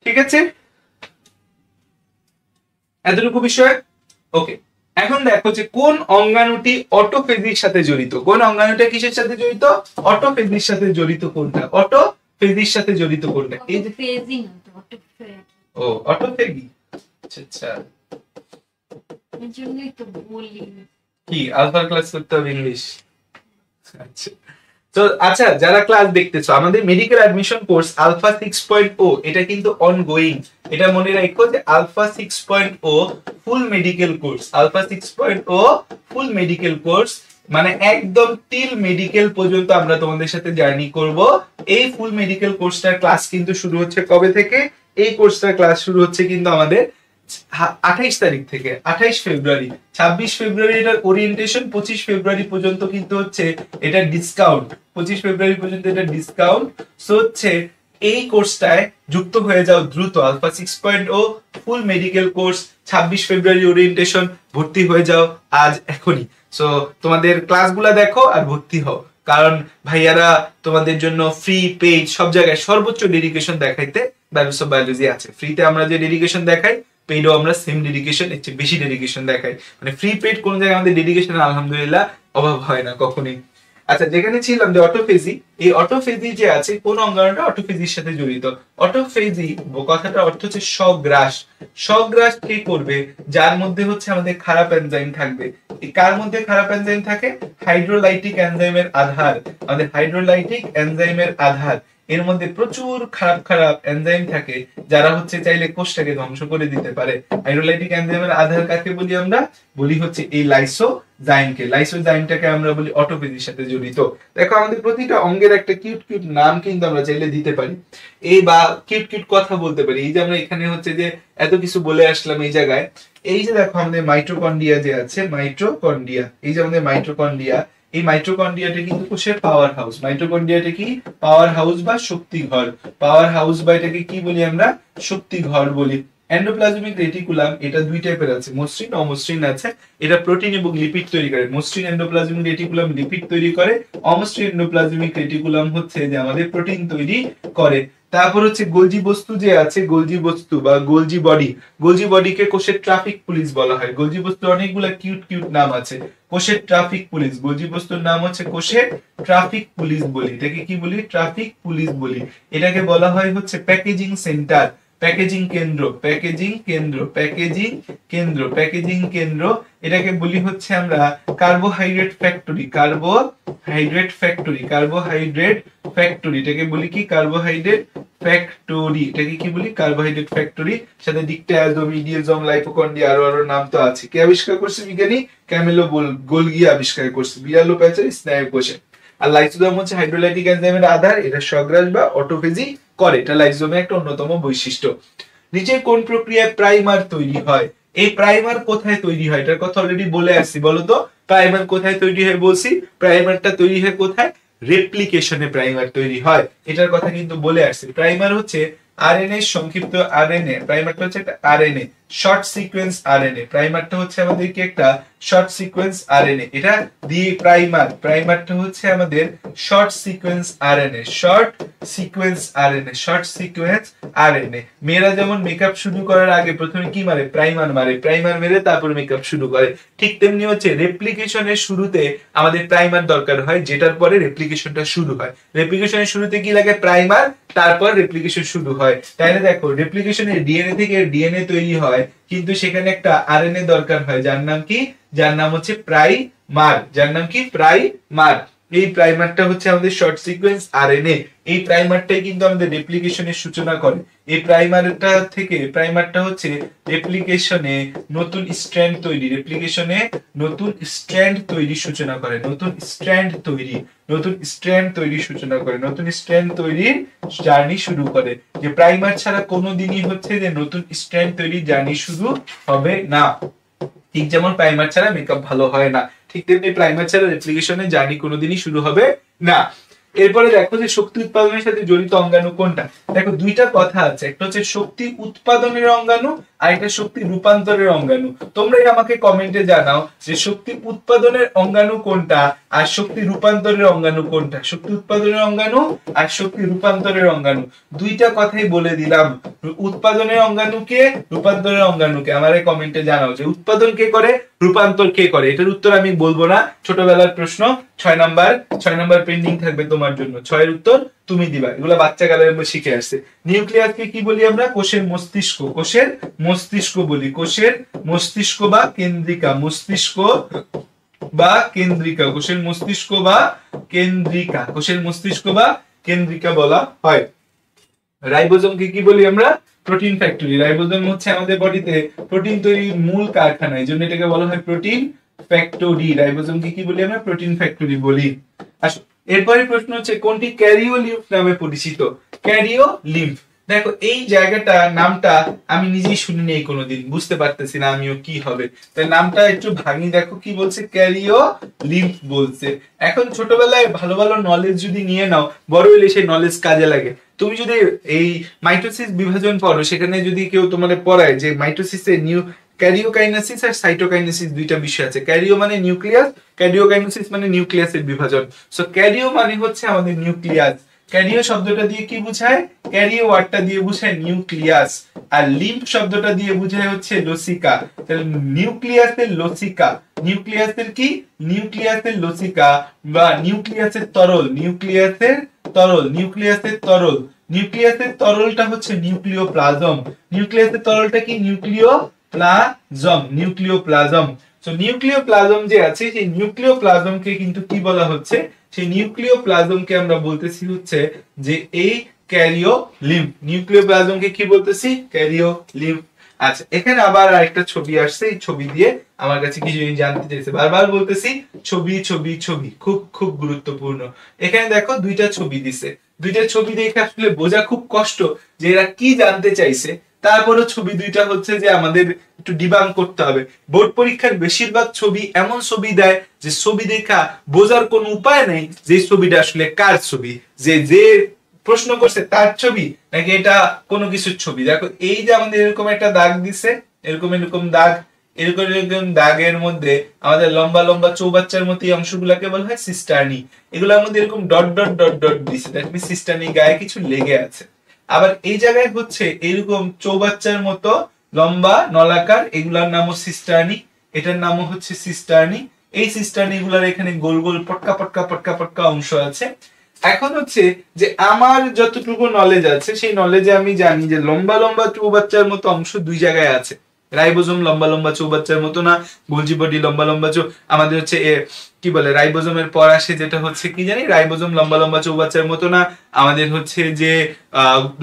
ঠিক আছে, এতটুকু বিষয়। ওকে, এখন দেখো যে কোন অঙ্গাণুটি অটোফেজির সাথে জড়িত। কোন অঙ্গাণুটা কিসের সাথে জড়িত? অটোফেজির সাথে জড়িত। কোনটা? অটোফেজির সাথে জড়িত কোনটা? এই যে ফেজি না তো অটোফেজি। ও অটোফেজি, আচ্ছা আচ্ছা, এর জন্যই তো বলি কি আলফা ক্লাস করতে হবে ইংলিশ। আচ্ছা, তো আচ্ছা, যারা ক্লাস দেখতেছো, আমাদের মেডিকেল অ্যাডমিশন কোর্স আলফা 6.0 এটা কিন্তু অনগোয়িং। এটা মনে রাখো যে আলফা 6.0 ফুল মেডিকেল কোর্স, আলফা 6.0 ফুল মেডিকেল কোর্স, মানে একদম টিল মেডিকেল পর্যন্ত আমরা তোমাদের সাথে জার্নি করব। এই ফুল মেডিকেল কোর্সটার ক্লাস কিন্তু শুরু হচ্ছে কবে থেকে? এই কোর্সটার ক্লাস শুরু হচ্ছে কিন্তু আমাদের 28 তারিখ থেকে, 28 ফেব্রুয়ারি। 26 ফেব্রুয়ারি এটার ওরিয়েন্টেশন, 25 ফেব্রুয়ারি পর্যন্ত কিন্তু হচ্ছে এটা ডিসকাউন্ট, 25 ফেব্রুয়ারি পর্যন্ত এটা ডিসকাউন্ট। সো হচ্ছে এই কোর্সটায় যুক্ত হয়ে যাও দ্রুত। আলফা 6.0 ফুল মেডিকেল কোর্স, 26 ফেব্রুয়ারি ওরিয়েন্টেশন, ভর্তি হয়ে যাও আজ এখনই। সো তোমাদের ক্লাসগুলা দেখো আর ভর্তি হও, কারণ ভাইয়ারা তোমাদের জন্য ফ্রি পেইড সব জায়গায় সর্বোচ্চ ডেডিকেশন দেখাইতে ব্যাচেলর অফ বায়োলজি আছে। ফ্রিতে আমরা যে ডেডিকেশন দেখাই, পেইডও আমরা সেম ডেডিকেশন, এর চেয়ে বেশি ডেডিকেশন দেখাই। মানে ফ্রি পেইড কোন জায়গায় আমাদের ডেডিকেশন আলহামদুলিল্লাহ অভাব হয় না কখনোই। আচ্ছা, যেখানে ছিলাম যে অটোফেজি, এই অটোফেজি যে আছে কোন অঙ্গাণুটা অটোফেজির সাথে জড়িত? অটোফেজি কথাটা অর্থ হচ্ছে স্বগ্রাস। স্বগ্রাস কে করবে? যার মধ্যে হচ্ছে আমাদের খারাপ এনজাইম থাকবে। কার মধ্যে খারাপ এনজাইম থাকে? হাইড্রোলাইটিক এনজাইমের আধার, আমাদের হাইড্রোলাইটিক এনজাইমের আধার, এর মধ্যে প্রচুর খারাপ খারাপ এনজাইম থাকে যারা হচ্ছে চাইলে কোষটাকে ধ্বংস করে দিতে পারে। হাইড্রোলাইটিক এনজাইমের আধার কাকে বলি আমরা? বলি হচ্ছে এই লাইসোজাইমকে। লাইসোজাইমটাকে আমরা বলি অটোফেজির সাথে জড়িত। দেখো আমাদের প্রতিটা অঙ্গের একটা কিউট কিউট নাম কিন্তু আমরা চাইলে দিতে পারি, এই বা কিউট কিউট কথা বলতে পারি। এই যে আমরা এখানে হচ্ছে যে এত কিছু বলে আসলাম এই জায়গায়, এই যে দেখো আমাদের মাইটোকন্ড্রিয়া যে আছে, মাইটোকন্ড্রিয়া, এই যে আমাদের মাইটোকন্ড্রিয়া, এই মাইটোকন্ড্রিয়াটা কিন্তু কোষের পাওয়ার হাউস। মাইটোকন্ড্রিয়াটা কি? পাওয়ার হাউস বা শক্তি ঘর। পাওয়ার হাউস বা এটাকে কি বলি আমরা? শক্তি ঘর বলি। এন্ডোপ্লাজমিক রেটিকুলাম এটা দুই টাইপের আছে, মসৃণ অমসৃণ আছে। এটা প্রোটিন এবং লিপিড তৈরি করে। মসৃণ এন্ডোপ্লাজমিক রেটিকুলাম লিপিড তৈরি করে, অমসৃণ এন্ডোপ্লাজমিক রেটিকুলাম হচ্ছে যে আমাদের প্রোটিন তৈরি করে। তারপর হচ্ছে গোলজি বস্তু যে আছে, গোলজি বস্তু বা গোলজি বডি, গোলজি বডিকে কোষের ট্রাফিক পুলিশ বলা হয়। গোলজি বস্তুর অনেকগুলা কিউট কিউট নাম আছে। কোষের ট্রাফিক পুলিশ, গোলজি বস্তুর নাম হচ্ছে কোষের ট্রাফিক পুলিশ বলি। এটাকে কি বলি? ট্রাফিক পুলিশ বলি। এটাকে বলা হয় হচ্ছে প্যাকেজিং সেন্টার, প্যাকেজিং কেন্দ্র, প্যাকেজিং কেন্দ্র, প্যাকেজিং কেন্দ্র, প্যাকেজিং কেন্দ্র। এটাকে বলি হচ্ছে আমরা carbohydrate factory, carbohydrate factory, carbohydrate factory. এটাকে বলি কি? Carbohydrate factory. এটাকে কি বলি? Carbohydrate factory. সাথে ডিকটায়াজম, ইডিয়াজম, লাইপোকন্ড্রিয়া, আরো নাম তো আছে। কে আবিষ্কার করছে বিজ্ঞানী? ক্যামেলো গোলগি আবিষ্কার করছে, বিড়ালো প্যাচের স্নায়ু কোষে। আর লাইসোজোম হচ্ছে হাইড্রোলাইটিক এনজাইমের আধার, এটা স্বগ্রাস বা অটোফেজি করে। এটা লাইসোজোমের একটা অন্যতম বৈশিষ্ট্য। নিচে কোন প্রক্রিয়ায় প্রাইমার তৈরি হয়? এই প্রাইমার কোথায় তৈরি হয় এটার কথা অলরেডি বলে আসছি। বলতো প্রাইমার কোথায় তৈরি হয়? বলছি প্রাইমারটা তৈরি হয় কোথায়? রেপ্লিকেশনে প্রাইমার তৈরি হয়, এটার কথা কিন্তু বলে আসছি। প্রাইমার হচ্ছে আরএনএ, সংক্ষিপ্ত আরএনএ। প্রাইমারটা হচ্ছে একটা আরএনএ, শর্ট সিকোয়েন্স আরএনএ। প্রাইমারটা হচ্ছে আমাদের কি? একটা শর্ট সিকোয়েন্স আরএনএ। এটা দিয়ে প্রাইমারটা হচ্ছে আমাদের short sequence RNA, short sequence RNA, short sequence RNA. মেয়েরা যেমন মেকআপ শুরু করার আগে প্রথমে কি মারে? প্রাইমার মারে। প্রাইমার মেরে তারপর মেকআপ শুরু করে। ঠিক তেমনি হচ্ছে রেপ্লিকেশনের শুরুতে আমাদের প্রাইমার দরকার হয়, যেটার পরে রেপ্লিকেশনটা শুরু হয়। রেপ্লিকেশনের শুরুতে কি লাগে? প্রাইমার, তারপর রেপ্লিকেশন শুরু হয়। তাইলে দেখো রেপ্লিকেশনে ডিএনএ থেকে ডিএনএ তৈরি হয়, কিন্তু সেখানে একটা আরএনএ দরকার হয়, যার নাম কি? যার নাম হচ্ছে প্রাইমার। যার নাম কি? প্রাইমার। এই প্রাইমারটা হচ্ছে আমাদের শর্ট সিকোয়েন্স আরএনএ। এই প্রাইমারটাই কিন্তু আমাদের রেপ্লিকেশনের সূচনা করে। এই প্রাইমারটা হচ্ছে রেপ্লিকেশনে নতুন স্ট্র্যান্ড তৈরি, রেপ্লিকেশনে নতুন স্ট্র্যান্ড তৈরি সূচনা করে, নতুন স্ট্র্যান্ড তৈরি, নতুন স্ট্র্যান্ড তৈরি সূচনা করে, নতুন স্ট্র্যান্ড তৈরির জার্নি শুরু করে। যে প্রাইমার ছাড়া কোনোদিনই হচ্ছে যে নতুন স্ট্র্যান্ড তৈরির জার্নি শুরু হবে না। ঠিক যেমন প্রাইমার ছাড়া মেকআপ ভালো হয় না, ঠিক তেমনি প্রাইমার ছাড়া রেপ্লিকেশনের জার্নি কোনোদিনই শুরু হবে না। এরপরে দেখো যে শক্তি উৎপাদনের সাথে জড়িত অঙ্গাণু কোনটা? দেখো দুইটা কথা আছে, একটা হচ্ছে শক্তি উৎপাদনের অঙ্গাণু আর একটা শক্তি রূপান্তরের অঙ্গাণু। তোমরাই আমাকে কমেন্টে জানাও যে শক্তি উৎপাদনের অঙ্গাণু কোনটা আর শক্তি রূপান্তরের অঙ্গাণু কোনটা। শক্তি উৎপাদনের অঙ্গাণু আর শক্তি রূপান্তরের অঙ্গাণু, দুইটা কথাই বলে দিলাম। উৎপাদনের অঙ্গাণুকে, রূপান্তরের অঙ্গাণুকে আমারে কমেন্টে জানাও যে উৎপাদন কে করে, রূপান্তর কে করে। এটার উত্তর আমি বলবো না, ছোটবেলার প্রশ্ন, 6 নাম্বার পেন্ডিং থাকবে তোমার জন্য। 6 এর উত্তর তুমি দিবা, এগুলো বাচ্চা কালের শিখে আসছে। নিউক্লিয়াসকে কি বলি আমরা? কোষের মস্তিষ্ক, কোষের মস্তিষ্ক বলি, কোষের মস্তিষ্ক বা কেন্দ্রিকা, মস্তিষ্ক বা কেন্দ্রিকা, কোষের মস্তিষ্ক বা কেন্দ্রিকা, কোষের মস্তিষ্ক বা কেন্দ্রিকা বলা হয়। রাইবোজোমকে কি বলি আমরা? Protein factory. রাইবোজোম হচ্ছে আমাদের বডিতে প্রোটিন তৈরির মূল কারখানা, এই জন্য এটাকে বলা হয় প্রোটিন ফ্যাক্টরি। রাইবোজোমকে কি বলি আমরা? প্রোটিন ফ্যাক্টরি বলি। এরপরে প্রশ্ন হচ্ছে কোনটি ক্যারিও লিম্ফ নামে পরিচিত? ক্যারিও লিম্ফ, দেখো এই জায়গাটা নামটা আমি নিজেই শুনিনি কোনোদিন, বুঝতে পারতেছি না আমিও কি হবে, তাই নামটা একটু ভাঙি। দেখো কি বলছে? ক্যারিও লিম্ফ বলছে। এখন ছোটবেলায় ভালো ভালো নলেজ যদি নিয়ে নাও, বড় হলে সেই নলেজ কাজে লাগে। তুমি যদি এই মাইটোসিস বিভাজন পড়ো, সেখানে যদি কেউ তোমাদের পড়ায় যে মাইটোসিসের ক্যারিওকাইনেসিস আর সাইটোকাইনেসিস দুইটা বিষয় আছে। ক্যারিও মানে নিউক্লিয়াস, ক্যারিওকাইনেসিস মানে নিউক্লিয়াসের বিভাজন। সো ক্যারিও মানে হচ্ছে আমাদের নিউক্লিয়াস। ক্যারিও শব্দটা দিয়ে কি বোঝায়? ক্যারিও ওয়ার্ডটা দিয়ে বোঝায় নিউক্লিয়াস, আর লিম্ফ শব্দটা দিয়ে বোঝায় হচ্ছে লসিকা। তাহলে নিউক্লিয়াসের লসিকা, নিউক্লিয়াসের কি? নিউক্লিয়াসের লসিকা বা নিউক্লিয়াসের তরল, নিউক্লিয়াসের তরল, নিউক্লিয়াসের তরল, নিউক্লিয়াসের তরলটা হচ্ছে নিউক্লিওপ্লাজম। নিউক্লিয়াসের তরলটা কি? Nucleoplasm, nucleoplasm. সো নিউক্লিওপ্লাজম যে আছে, সেই নিউক্লিওপ্লাজমকে কিন্তু কি বলা হচ্ছে? সেই নিউক্লিওপ্লাজমকে আমরা বলতেছি হচ্ছে যে এই ক্যারিও লিম্ফ। নিউক্লিওপ্লাজমকে কি বলতেছি? ক্যারিও লিম্ফ। আচ্ছা, এখানে আবার আরেকটা ছবি আসছে, এই ছবি দিয়ে আমার কাছে কিছু জানতে চাইছে। বারবার বলতেছি ছবি ছবি ছবি, খুব খুব গুরুত্বপূর্ণ। এখানে দেখো দুইটা ছবি দিছে, দুইটা ছবি দেখে আসলে বোঝা খুব কষ্ট যে এরা কি জানতে চাইছে। তারপরে ছবি দুইটা হচ্ছে যে আমাদের একটু ডিবাং করতে হবে। বোর্ড পরীক্ষার বেশিরভাগ ছবি এমন ছবি দেয় যে ছবি দেখা বোঝার কোনো উপায় নেই যে ছবিটা আসলে কার ছবি, যে যে প্রশ্ন করছে তার ছবি নাকি এটা কোনো কিছুর ছবি। দেখো এই যে আমাদের এরকম একটা দাগ দিছে, এরকম এরকম দাগ, এরকম এরকম দাগের মধ্যে আমাদের লম্বা লম্বা চৌবাচ্চার মতো এই অংশগুলোকে বলা হয় সিস্টার্নি। এগুলোর মধ্যে এরকম ডট ডট ডট ডট দিছে, দ্যাট মিন্স সিস্টার্নি গায়ে কিছু লেগে আছে। আবার এই জায়গায় হচ্ছে এরকম চৌবাচ্চার মতো লম্বা নলাকার, এগুলার নামও সিস্টার্নি, এটার নামও হচ্ছে সিস্টার্নি। এই সিস্টার্নি গুলার এখানে গোল গোল পটকা পটকা পটকা পটকা অংশ আছে। এখন হচ্ছে যে আমার যতটুকু নলেজ আছে, সেই নলেজে আমি জানি যে লম্বা লম্বা চৌবাচ্চার মতো অংশ দুই জায়গায় আছে। রাইবোজোম লম্বা লম্বা চৌবাচ্চার মতো না, গোলজি বডি লম্বা লম্বা আমাদের হচ্ছে কি বলে রাইবোজোমের পর আসে যেটা হচ্ছে কি জানি, রাইবোজোম লম্বা লম্বা চৌবাচ্চার মতো না। আমাদের হচ্ছে যে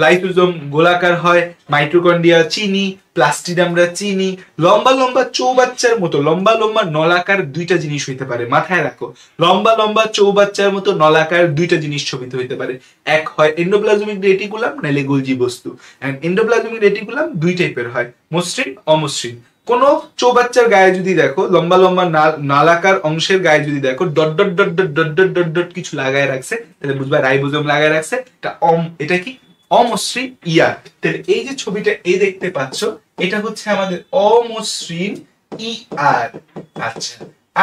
লাইসোজোম গোলাকার হয়, মাইটোকন্ড্রিয়া চিনি, প্লাস্টিড আমরা চিনি। লম্বা লম্বা চৌবাচ্চার মতো লম্বা লম্বা নলাকার দুইটা জিনিস হইতে পারে, মাথায় রাখো। লম্বা লম্বা চৌবাচ্চার মতো নলাকার দুইটা জিনিস ছবিতে হইতে পারে। এক হয় এন্ডোপ্লাজমিক রেটিকুলাম, নাইলে গোলজি বস্তু। এন্ড এন্ডোপ্লাজমিক রেটিকুলাম দুই টাইপের হয়, মসৃণ অমসৃণ। কোন চৌবাচ্চার গায়ে যদি দেখো লম্বা লম্বা নালাকার অংশের গায়ে যদি দেখো dot dot dot dot dot dot dot dot কিছু লাগায় রাখছে, তাহলে বুঝবা রাইবোজোম লাগায় রাখছে। এটা কি? অমসৃণ ইয়ার। তাহলে এই যে ছবিটা এই দেখতে পাচ্ছ, এটা হচ্ছে আমাদের অমসৃণ ইয়ার। আচ্ছা,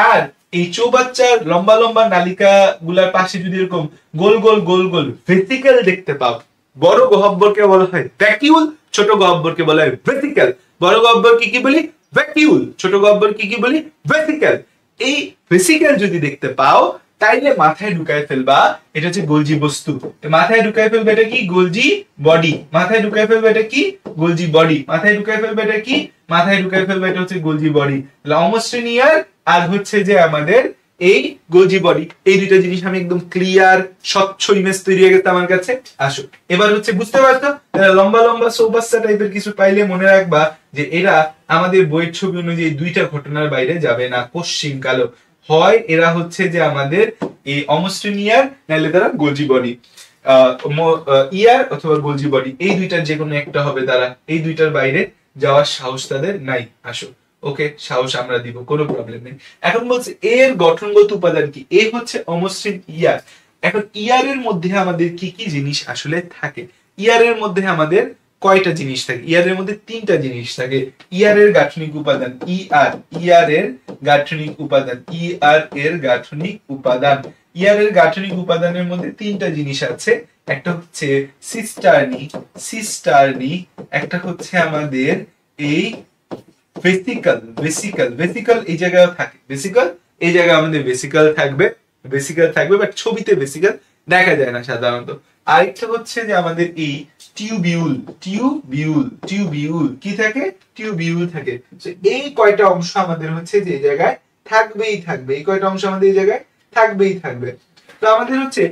আর এই চৌবাচ্চার লম্বা লম্বা নালিকা গুলার পাশে যদি এরকম গোল গোল গোল গোল ভেসিকেল দেখতে পাও, বড় গহ্বরকে বলা হয় ভ্যাকিউল, ছোট গহ্বরকে বলা হয় ভেসিকেল। বড় গহ্বর কি বলি? ভ্যাকিউল। ছোট গহ্বর কি বলি? ভেসিকেল। এই ভেসিকেল যদি দেখতে পাও, তাইলে মাথায় ঢুকায় ফেলবা এটা হচ্ছে গোলজি বস্তু। মাথায় ঢুকায় ফেলবে এটা কি? Golgi body. মাথায় ঢুকায় ফেলবে এটা কি? Golgi body. মাথায় ঢুকায় ফেলবে এটা কি? মাথায় ঢুকায় ফেলবে এটা হচ্ছে গোলজি বডি। অমসৃণ ইয়ার আর হচ্ছে যে আমাদের এই গোলজি বডি, এই দুইটা জিনিস আমি একদম ক্লিয়ার স্বচ্ছ ইমেজ তৈরি হয়ে গেছে আমার কাছে। আসো এবার হচ্ছে বুঝতে পারছো, লম্বা লম্বা চৌবাচ্চা টাইপের কিছু পাইলে মনে রাখবা যে এরা আমাদের বইয়ের ছবি অনুযায়ী দুইটা ঘটনার বাইরে যাবে না কোশ্চিন কালো। হয় এরা হচ্ছে যে আমাদের এই অমসৃণ ইয়ার, নাহলে তারা গোলজি বডি। ইয়ার অথবা গোলজি বডি, এই দুইটার যে কোনো একটা হবে তারা। এই দুইটার বাইরে যাওয়ার সাহস তাদের নাই। আসো ওকে, সাহস আমরা দিব, কোনো প্রবলেম নেই। এখন বলছে এর গঠনগত উপাদান কি? এ হচ্ছে অমসৃণ ইয়ার। এখন ইয়ারের মধ্যে আমাদের কি কি জিনিস আসলে থাকে? ইয়ারের মধ্যে আমাদের কয়টা জিনিস থাকে? ইয়ারের মধ্যে তিনটা জিনিস থাকে। ইয়ারের গাঠনিক উপাদান, ইয়ারের গাঠনিক উপাদান, এর গাঠনিক উপাদান। ইয়ারের গাঠনিক উপাদানের মধ্যে তিনটা জিনিস আছে। একটা হচ্ছে সিস্টার্নি, একটা হচ্ছে আমাদের এই ভেসিকল এই জায়গায় থাকে, এই জায়গায় আমাদের ভেসিকল থাকবে, বাট ছবিতে ভেসিকল দেখা যায় না সাধারণত। আরেকটা হচ্ছে যে আমাদের এই টিউবিউল কি থাকে? টিউবিউল থাকে। এই কয়টা অংশ আমাদের হচ্ছে যে জায়গায় থাকবেই থাকবে, এই কয়টা অংশ আমাদের এই জায়গায় থাকবেই থাকবে। তো আমাদের হচ্ছে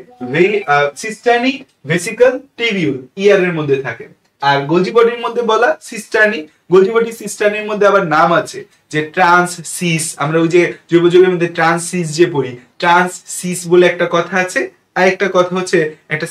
সিস্টার্নি, ভেসিকল, টিউবিউল ইয়ারের মধ্যে থাকে। আর গোলজি বডির মধ্যে বলা সিস্টার্নি, গোলজি বডি সিস্টার্নির মধ্যে আবার নাম আছে যে ট্রান্সসিস। আমরা ওই যে জৈব যৌগের মধ্যে ট্রান্সসিস যে পড়ি, ট্রান্সসিস বলে একটা কথা আছে। আর একটা কথা হচ্ছে একটা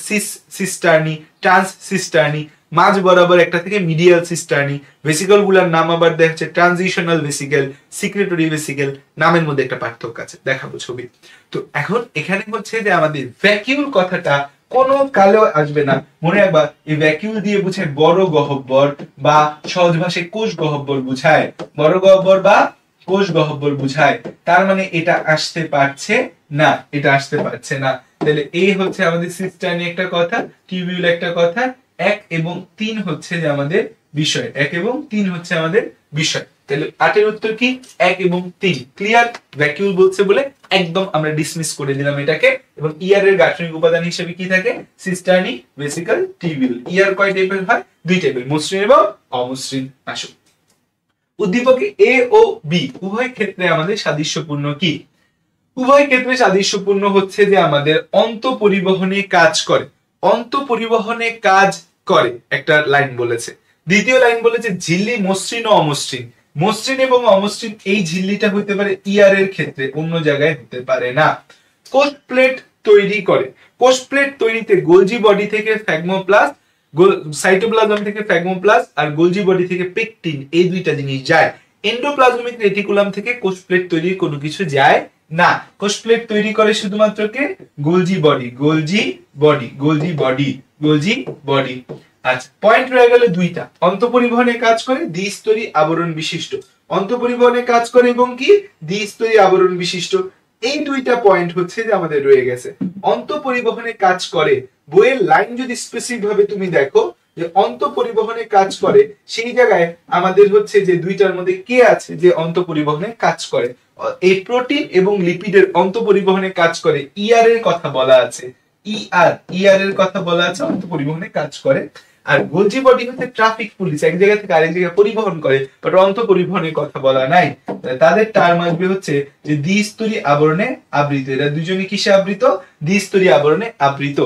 সিস্টার্নি, ট্রান্সসিস্টার্নি, মাঝ বরাবর একটা থেকে মিডিয়াল সিস্টার্নি। ভেসিকল গুলার নাম আবার দেখা যাচ্ছে ট্রানজিশনাল ভেসিকল, সিক্রেটরি ভেসিকল, নামের মধ্যে একটা পার্থক্য আছে, দেখাবো ছবি। তো এখন এখানে হচ্ছে যে আমাদের ভ্যাকিউল কথাটা কোনো কালেও আসবে না। মনে রাখবা এই ভ্যাকিউল দিয়ে বোঝায় বড় গহ্বর বা সহজ ভাষায় কোষ গহ্বর বুঝায়, বড় গহ্বর বা কোষ গহ্বর বুঝায়। তার মানে এটা আসতে পারছে না, এটা আসতে পারছে না। তাহলে এই হচ্ছে আমাদের সিস্টার্নি একটা কথা, টিউবিউল একটা কথা। 1 এবং 3 হচ্ছে যে আমাদের বিষয়, 1 এবং 3 হচ্ছে আমাদের বিষয়। তাহলে 8 এর উত্তর কি? 1 এবং 3। ক্লিয়ার? ভ্যাকিউল বলছে বলে একদম আমরা ডিসমিস করে দিলাম এটাকে। এবং ইয়ার এর গাঠনিক উপাদান হিসেবে কি থাকে? সিস্টার্নি, ভেসিকল, টিউবিউল। ইয়ার কয় টাইপের হয়? 2 টাইপের, মসৃণ এবং অমসৃণ। আসো, উদ্দীপক এ ও বি উভয় ক্ষেত্রে আমাদের সাদৃশ্যপূর্ণ কি? উভয় ক্ষেত্রে সাদৃশ্যপূর্ণ হচ্ছে যে আমাদের অন্তঃপরিবহনে কাজ করে, অন্তঃপরিবহনে কাজ করে একটা লাইন বলেছে। দ্বিতীয় লাইন বলেছে ঝিল্লি মসৃণ ও অমসৃণ। মসৃণ এবং অমসৃণ এই ঝিল্লিটা হতে পারে ইয়ার এর ক্ষেত্রে, অন্য জায়গায় হতে পারে না। কোষ প্লেট তৈরি করে, কোষ প্লেট তৈরিতে গোলজি বডি থেকে ফ্যাগমোপ্লাস্ট, সাইটোপ্লাজম থেকে ফ্যাগমোপ্লাস্ট আর গোলজি বডি থেকে পেকটিন, এই দুইটা জিনিস যায়। এন্ডোপ্লাজমিক রেটিকুলাম থেকে কোষ প্লেট তৈরির কোনো কিছু যায় না। কোষ প্লেট তৈরি করে শুধুমাত্র কে? Golgi body, Golgi body, Golgi body, Golgi body. আচ্ছা, পয়েন্ট রয়ে গেল দুইটা। অন্তঃপরিবহনে কাজ করে, দ্বিস্তরী আবরণ বিশিষ্ট। অন্তঃপরিবহনে কাজ করে এবং কি? দ্বিস্তরী আবরণ বিশিষ্ট। এই দুইটা পয়েন্ট হচ্ছে যে আমাদের রয়ে গেছে। অন্তঃপরিবহনে কাজ করে, বইয়ের লাইন যদি স্পেসিফিক ভাবে তুমি দেখো যে অন্তঃপরিবহনে কাজ করে, সেই জায়গায় আমাদের হচ্ছে যে দুইটার মধ্যে কে আছে যে অন্তঃপরিবহনে কাজ করে? এই প্রোটিন এবং লিপিডের অন্তঃপরিবহনে কাজ করে, ইআর এর কথা বলা আছে। ইআর এর কথা বলা আছে, অন্তঃপরিবহনে কাজ করে। আর গোলজি বডি হচ্ছে ট্রাফিক পুলিশ, এক জায়গা থেকে আরেক জায়গায় পরিবহন করে, বাট অন্তঃপরিবহনের কথা বলা নাই। তাদের টার্ম আসবে হচ্ছে যে দ্বিস্তরী আবরণে আবৃত। এরা দুজনই কিসে আবৃত? দ্বিস্তরী আবরণে আবৃত।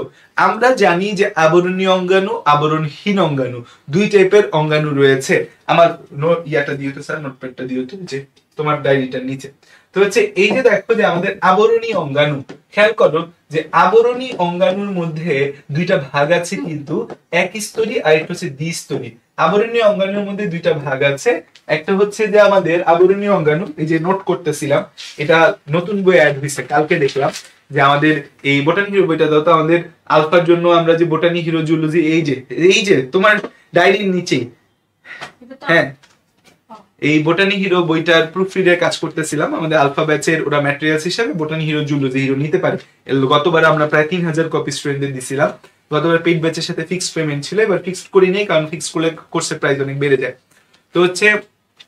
আমরা জানি যে আবরণীয় অঙ্গাণু, আবরণহীন অঙ্গাণু, দুই টাইপের অঙ্গাণু রয়েছে। আমার নোট ইয়াটা দিও তো স্যার, নোটপ্যাডটা দিও তো, যে তোমার ডায়েরিটার নিচে। তো হচ্ছে এই যে দেখো যে আমাদের আবরণী অঙ্গাণু, খেয়াল করো যে আবরণী অঙ্গাণুর মধ্যে দুইটা ভাগ আছে, কিন্তু এক স্তরী আর একটা হচ্ছে দ্বিস্তরী। আবরণী অঙ্গাণুর মধ্যে দুইটা ভাগ আছে, একটা হচ্ছে যে আমাদের আবরণী অঙ্গাণু, এই যে নোট করতেছিলাম, এটা নতুন বই অ্যাড হয়েছে, কালকে দেখলাম যে আমাদের এই বোটানি হিরো বইটা দাও তো, আমাদের আলফার জন্য আমরা যে বোটানি হিরো জুলজি, এই যে তোমার ডায়েরির নিচেই, হ্যাঁ, এই বোটানি হিরো বইটার প্রুফ রিডের কাজ করতেছিলাম। আমাদের আলফা ব্যাচের ওরা ম্যাটেরিয়ালস হিসেবে বোটানি হিরো জুলজি হিরো নিতে পারে। গতবার আমরা প্রায় 3000 কপি স্টুডেন্টদের দিছিলাম। গতবার পেইড ব্যাচের সাথে ফিক্সড পেমেন্ট ছিল, এবার ফিক্সড করি নেই, কারণ ফিক্সড করলে কোর্সের প্রাইস অনেক বেড়ে যায়। তো হচ্ছে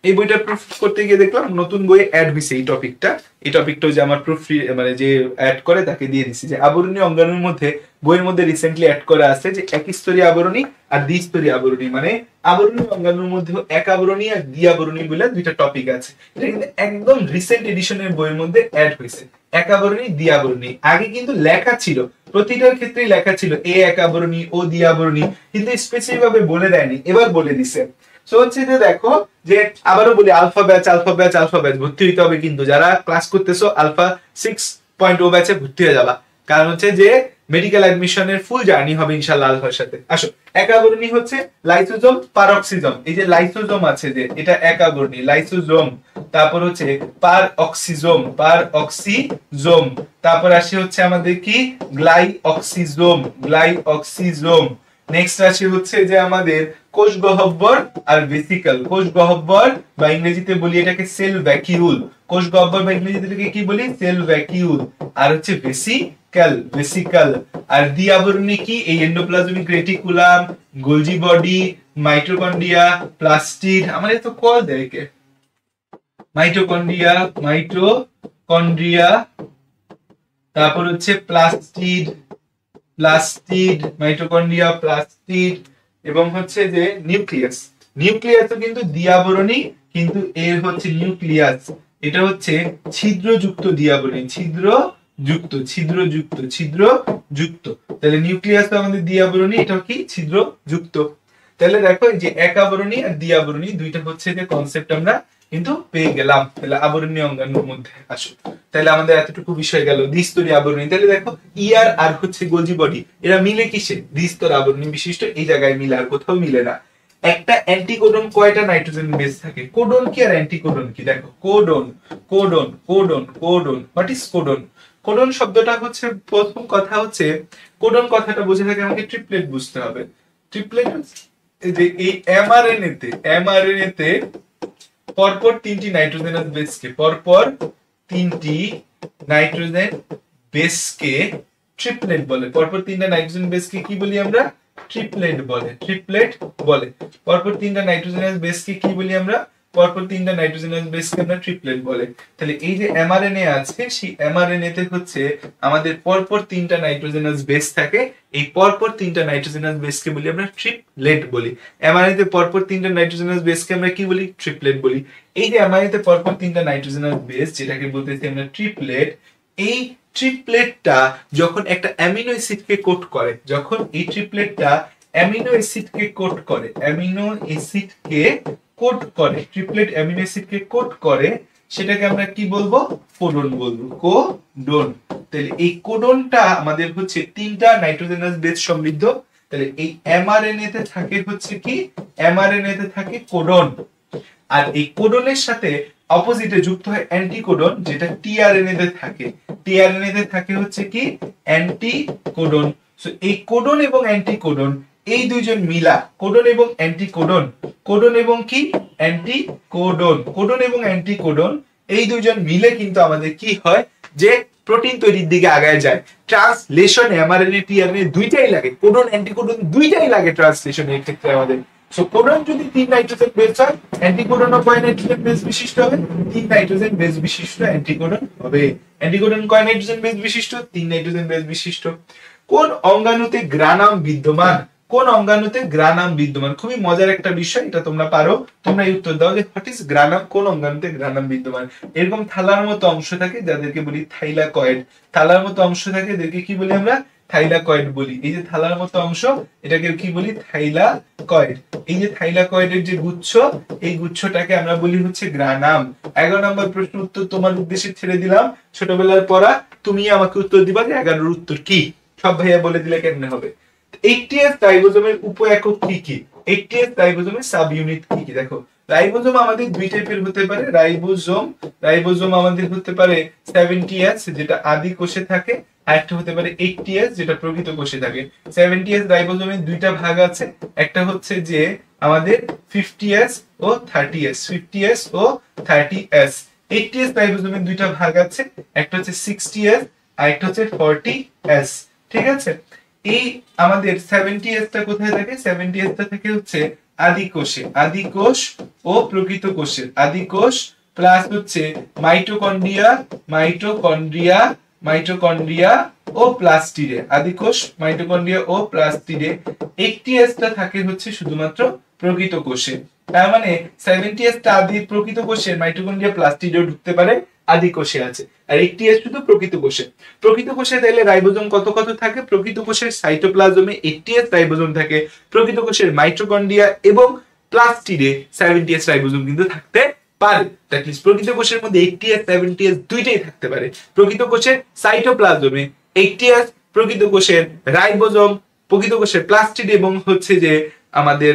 এই বইটা প্রুফ করতে গিয়ে দেখলাম নতুন বইয়ে অ্যাড হয়েছে এই টপিকটা। এই টপিকটা যে আমার প্রুফ মানে যে অ্যাড করে তাকে দিয়ে দিছি, যে আবরণী অঙ্গাণুর মধ্যে বইয়ের মধ্যে রিসেন্টলি অ্যাড করা আছে যে একস্তরী আবরণী আর দ্বিস্তরী আবরণী। মানে আবরণী অঙ্গাণুর মধ্যে এক আবরণী আর দ্বি আবরণী বলে দুইটা টপিক আছে। এটা কিন্তু একদম রিসেন্ট এডিশনের বইয়ের মধ্যে অ্যাড হয়েছে, এক আবরণী দ্বি আবরণী। আগে কিন্তু লেখা ছিল, প্রতিটার ক্ষেত্রেই লেখা ছিল এ এক আবরণী, ও দ্বি আবরণী, কিন্তু স্পেসিফিক ভাবে বলে দেয়নি, এবার বলে দিছে। সো হচ্ছে যে দেখো যে আবারও বলি, alpha batch, alpha batch, alpha batch ভর্তি হইতে হবে, কিন্তু যারা ক্লাস করতেছো আলফা 6.0 ব্যাচে ভর্তি হয়ে যাবা, কারণ হচ্ছে যে মেডিকেল অ্যাডমিশনের ফুল জার্নি হবে ইনশাআল্লাহ আলফার সাথে। আসো, এক আবরণী হচ্ছে লাইসোজোম, পারঅক্সিজোম। এই যে লাইসোজোম আছে যে এটা এক আবরণী, লাইসোজোম। তারপর হচ্ছে পারঅক্সিজোম, পারঅক্সিজোম। তারপর আসে হচ্ছে আমাদের কি গ্লাইঅক্সিজোম, গ্লাইঅক্সিজোম। নেক্সট আসে হচ্ছে যে আমাদের কোষ গহ্বর আর ভেসিকল। কোষ গহ্বর বা ইংরেজিতে বলি এটাকে সেল ভ্যাকিউল। কোষ গহ্বর বা ইংরেজিতে কি বলি? Sell vacuole. আর হচ্ছে ভেসিকল, ভেসিকল। আর দ্বি আবরণী কি? এই endoplasmic reticulum, Golgi body, mitochondria, plastid. আমাদের তো কল দেয় কে? মাইটোকন্ড্রিয়া, মাইটোকন্ড্রিয়া, তারপর হচ্ছে প্লাস্টিড, প্লাস্টিড, মাইটোকন্ড্রিয়া, প্লাস্টিড, এবং হচ্ছে যে নিউক্লিয়াস। নিউক্লিয়াসও কিন্তু দ্বিআবরণী, কিন্তু এর হচ্ছে নিউক্লিয়াস, এটা হচ্ছে ছিদ্রযুক্ত দ্বিআবরণী, ছিদ্রযুক্ত, ছিদ্রযুক্ত, ছিদ্রযুক্ত। তাহলে নিউক্লিয়াস তো আমাদের দ্বিআবরণী, এটাও কি ছিদ্রযুক্ত। তাহলে দেখো যে এক আবরণী আর দ্বিআবরণী দুইটা হচ্ছে যে কনসেপ্ট আমরা কিন্তু পেয়ে গেলাম। তাহলে আবরণী অঙ্গাণুর মধ্যে আসো, তাহলে আমাদের এতটুকু বিষয় গেল দ্বিস্তরী আবরণী। তাহলে দেখো ইয়ার আর হচ্ছে গোলজি বডি এরা মিলে কিসে? দ্বিস্তর আবরণী বিশিষ্ট, এই জায়গায় মিলে, আর কোথাও মিলে না। একটা অ্যান্টিকোডন কয়টা নাইট্রোজেন বেস থাকে? কোডন কি আর অ্যান্টিকোডন কি? দেখো codon, codon, codon, codon. What is codon? Codon শব্দটা হচ্ছে, প্রথম কথা হচ্ছে কোডন কথাটা বুঝে থাকে আমাকে ট্রিপলেট বুঝতে হবে। ট্রিপলেট যে এই এমআরএনএ তে পরপর তিনটি নাইট্রোজেনাস বেসকে, পরপর তিনটি নাইট্রোজেন বেসকে ট্রিপলেট বলে। পরপর তিনটা নাইট্রোজেন বেসকে কি বলি আমরা? ট্রিপলেট বলে। ট্রিপলেট বলে। পরপর তিনটা নাইট্রোজেনাস বেসকে কি বলি আমরা? পরপর তিনটা নাইট্রোজেনাস বেসকে আমরা ট্রিপলেট বলে। তাহলে এই যে এমআরএনএ আছে, সেই এমআরএনএ তে হচ্ছে আমাদের পরপর তিনটা নাইট্রোজেনাস বেস থাকে। এই পরপর তিনটা নাইট্রোজেনাস বেসকে বলি আমরা ট্রিপলেট বলি। এমআরএনএ তে পরপর তিনটা নাইট্রোজেনাস বেসকে আমরা কি বলি? ট্রিপলেট বলি। এই যে এমআরএনএ তে পরপর তিনটা নাইট্রোজেনাস বেস, যেটাকে বলতেছি আমরা ট্রিপলেট, এই ট্রিপলেটটা যখন একটা অ্যামিনো অ্যাসিডকে কোট করে, যখন এই ট্রিপলেটটা অ্যামিনো অ্যাসিডকে কোট করে, অ্যামিনো অ্যাসিডকে কোট করে, ট্রিপলেট অ্যামিনো অ্যাসিডকে কোট করে, সেটাকে আমরা কি বলবো? কোডন বলবো। কোডন। তাহলে এই কোডনটা আমাদের হচ্ছে তিনটা নাইট্রোজেনাস বেস সমৃদ্ধ। তাহলে এই এমআরএনএ তে থাকে হচ্ছে কি? এমআরএনএ তে থাকে কোডন। আর এই কোডনের সাথে অপোজিটে যুক্ত হয় অ্যান্টিকোডন, যেটা টিআরএনএ তে থাকে। টিআরএনএ তে থাকে হচ্ছে কি? অ্যান্টিকোডন। সো এই কোডন এবং অ্যান্টিকোডন, এই দুইজন মিলা, কোডন এবং অ্যান্টিকোডন, কোডন এবং কি? অ্যান্টিকোডন। কোডন এবং অ্যান্টিকোডন এই দুইজন মিলে কিন্তু আমাদের কি হয়? যে প্রোটিন তৈরির দিকে আগায় যায়। ট্রান্সলেশন এমআরএনএ টিআরএনএ দুইটাই লাগে, কোডন অ্যান্টিকোডন দুইটাই লাগে ট্রান্সলেশন এর ক্ষেত্রে আমাদের। সো কোডন যদি 3 নাইট্রোজেন বেস হয়, অ্যান্টিকোডনও কয় নাইট্রোজেন বেস বিশিষ্ট হবে? 3 নাইট্রোজেন বেস বিশিষ্ট অ্যান্টিকোডন হবে। অ্যান্টিকোডন কয় নাইট্রোজেন বেস বিশিষ্ট? 3 নাইট্রোজেন বেস বিশিষ্ট। কোন অঙ্গাণুতে গ্রানাম বিদ্যমান? কোন অঙ্গাণুতে গ্রানাম বিদ্যমান? খুবই মজার একটা বিষয়, এটা তোমরা পারো, তোমরা উত্তর দাও যে হোয়াট ইজ গ্রানাম, কোন অঙ্গাণুতে গ্রানাম বিদ্যমান। এরকম থালার মতো অংশ থাকে যাদেরকে বলি থাইলাকয়েড। থালার মতো অংশ থাকে এদেরকে কি বলি আমরা? থাইলাকয়েড বলি। এই যে থালার মতো অংশ, এটাকে কি বলি? থাইলাকয়েড। এই যে থাইলাকয়েডের যে গুচ্ছ, এই গুচ্ছটাকে আমরা বলি হচ্ছে গ্রানাম। 11 নম্বর প্রশ্ন উত্তর তোমার উদ্দেশ্যে ছেড়ে দিলাম, ছোটবেলার পড়া, তুমি আমাকে উত্তর দিবা যে 11 উত্তর কি। সব ভাইয়া বলে দিলে কেমনে হবে? 80s রাইবোজোমের উপ একক কি কি? 80s রাইবোজোমের সাব ইউনিট কি কি? দেখো, রাইবোজোম আমাদের দুই টাইপের হতে পারে। রাইবোজোম আমাদের হতে পারে 70s, যেটা আদি কোষে থাকে, আর একটা হতে পারে 80s, যেটা প্রকৃত কোষে থাকে। 70s রাইবোজোমের দুইটা ভাগ আছে, একটা হচ্ছে যে আমাদের 50s ও 30s, 50s ও 30s। 80s রাইবোজোমের দুইটা ভাগ আছে, একটা হচ্ছে 60s আর একটা হচ্ছে 40s। ঠিক আছে? এই আমাদের 70s টা কোথায় থাকে? 70s টা থাকে হচ্ছে আদি কোষে, আদি কোষ ও প্রকৃত কোষের। আদি কোষ প্লাস হচ্ছে মাইটোকন্ড্রিয়া, মাইটোকন্ড্রিয়া ও প্লাস্টিডে। আদি কোষ, মাইটোকন্ড্রিয়া ও প্লাস্টিডে। 80s টা থাকে হচ্ছে শুধুমাত্র প্রকৃত কোষে। তার মানে 70s টা আদি প্রকৃত কোষে, মাইটোকন্ড্রিয়া প্লাস্টিডেও ঢুকতে পারে, আদি কোষে আছে। আর 80s শুধু প্রকৃত কোষে। প্রকৃত কোষে তাহলে রাইবোজোম কত কত থাকে? প্রকৃত কোষের সাইটোপ্লাজমে 80s রাইবোজোম থাকে, প্রকৃত কোষের মাইটোকন্ড্রিয়া এবং প্লাস্টিডে 70s রাইবোজোম কিন্তু থাকতে পারে। দ্যাট মিন্স প্রকৃত কোষের মধ্যে 80s 70s দুইটাই থাকতে পারে। প্রকৃত কোষের সাইটোপ্লাজমে 80s, প্রকৃত কোষের রাইবোজোম, প্রকৃত কোষের প্লাস্টিড এবং হচ্ছে যে আমাদের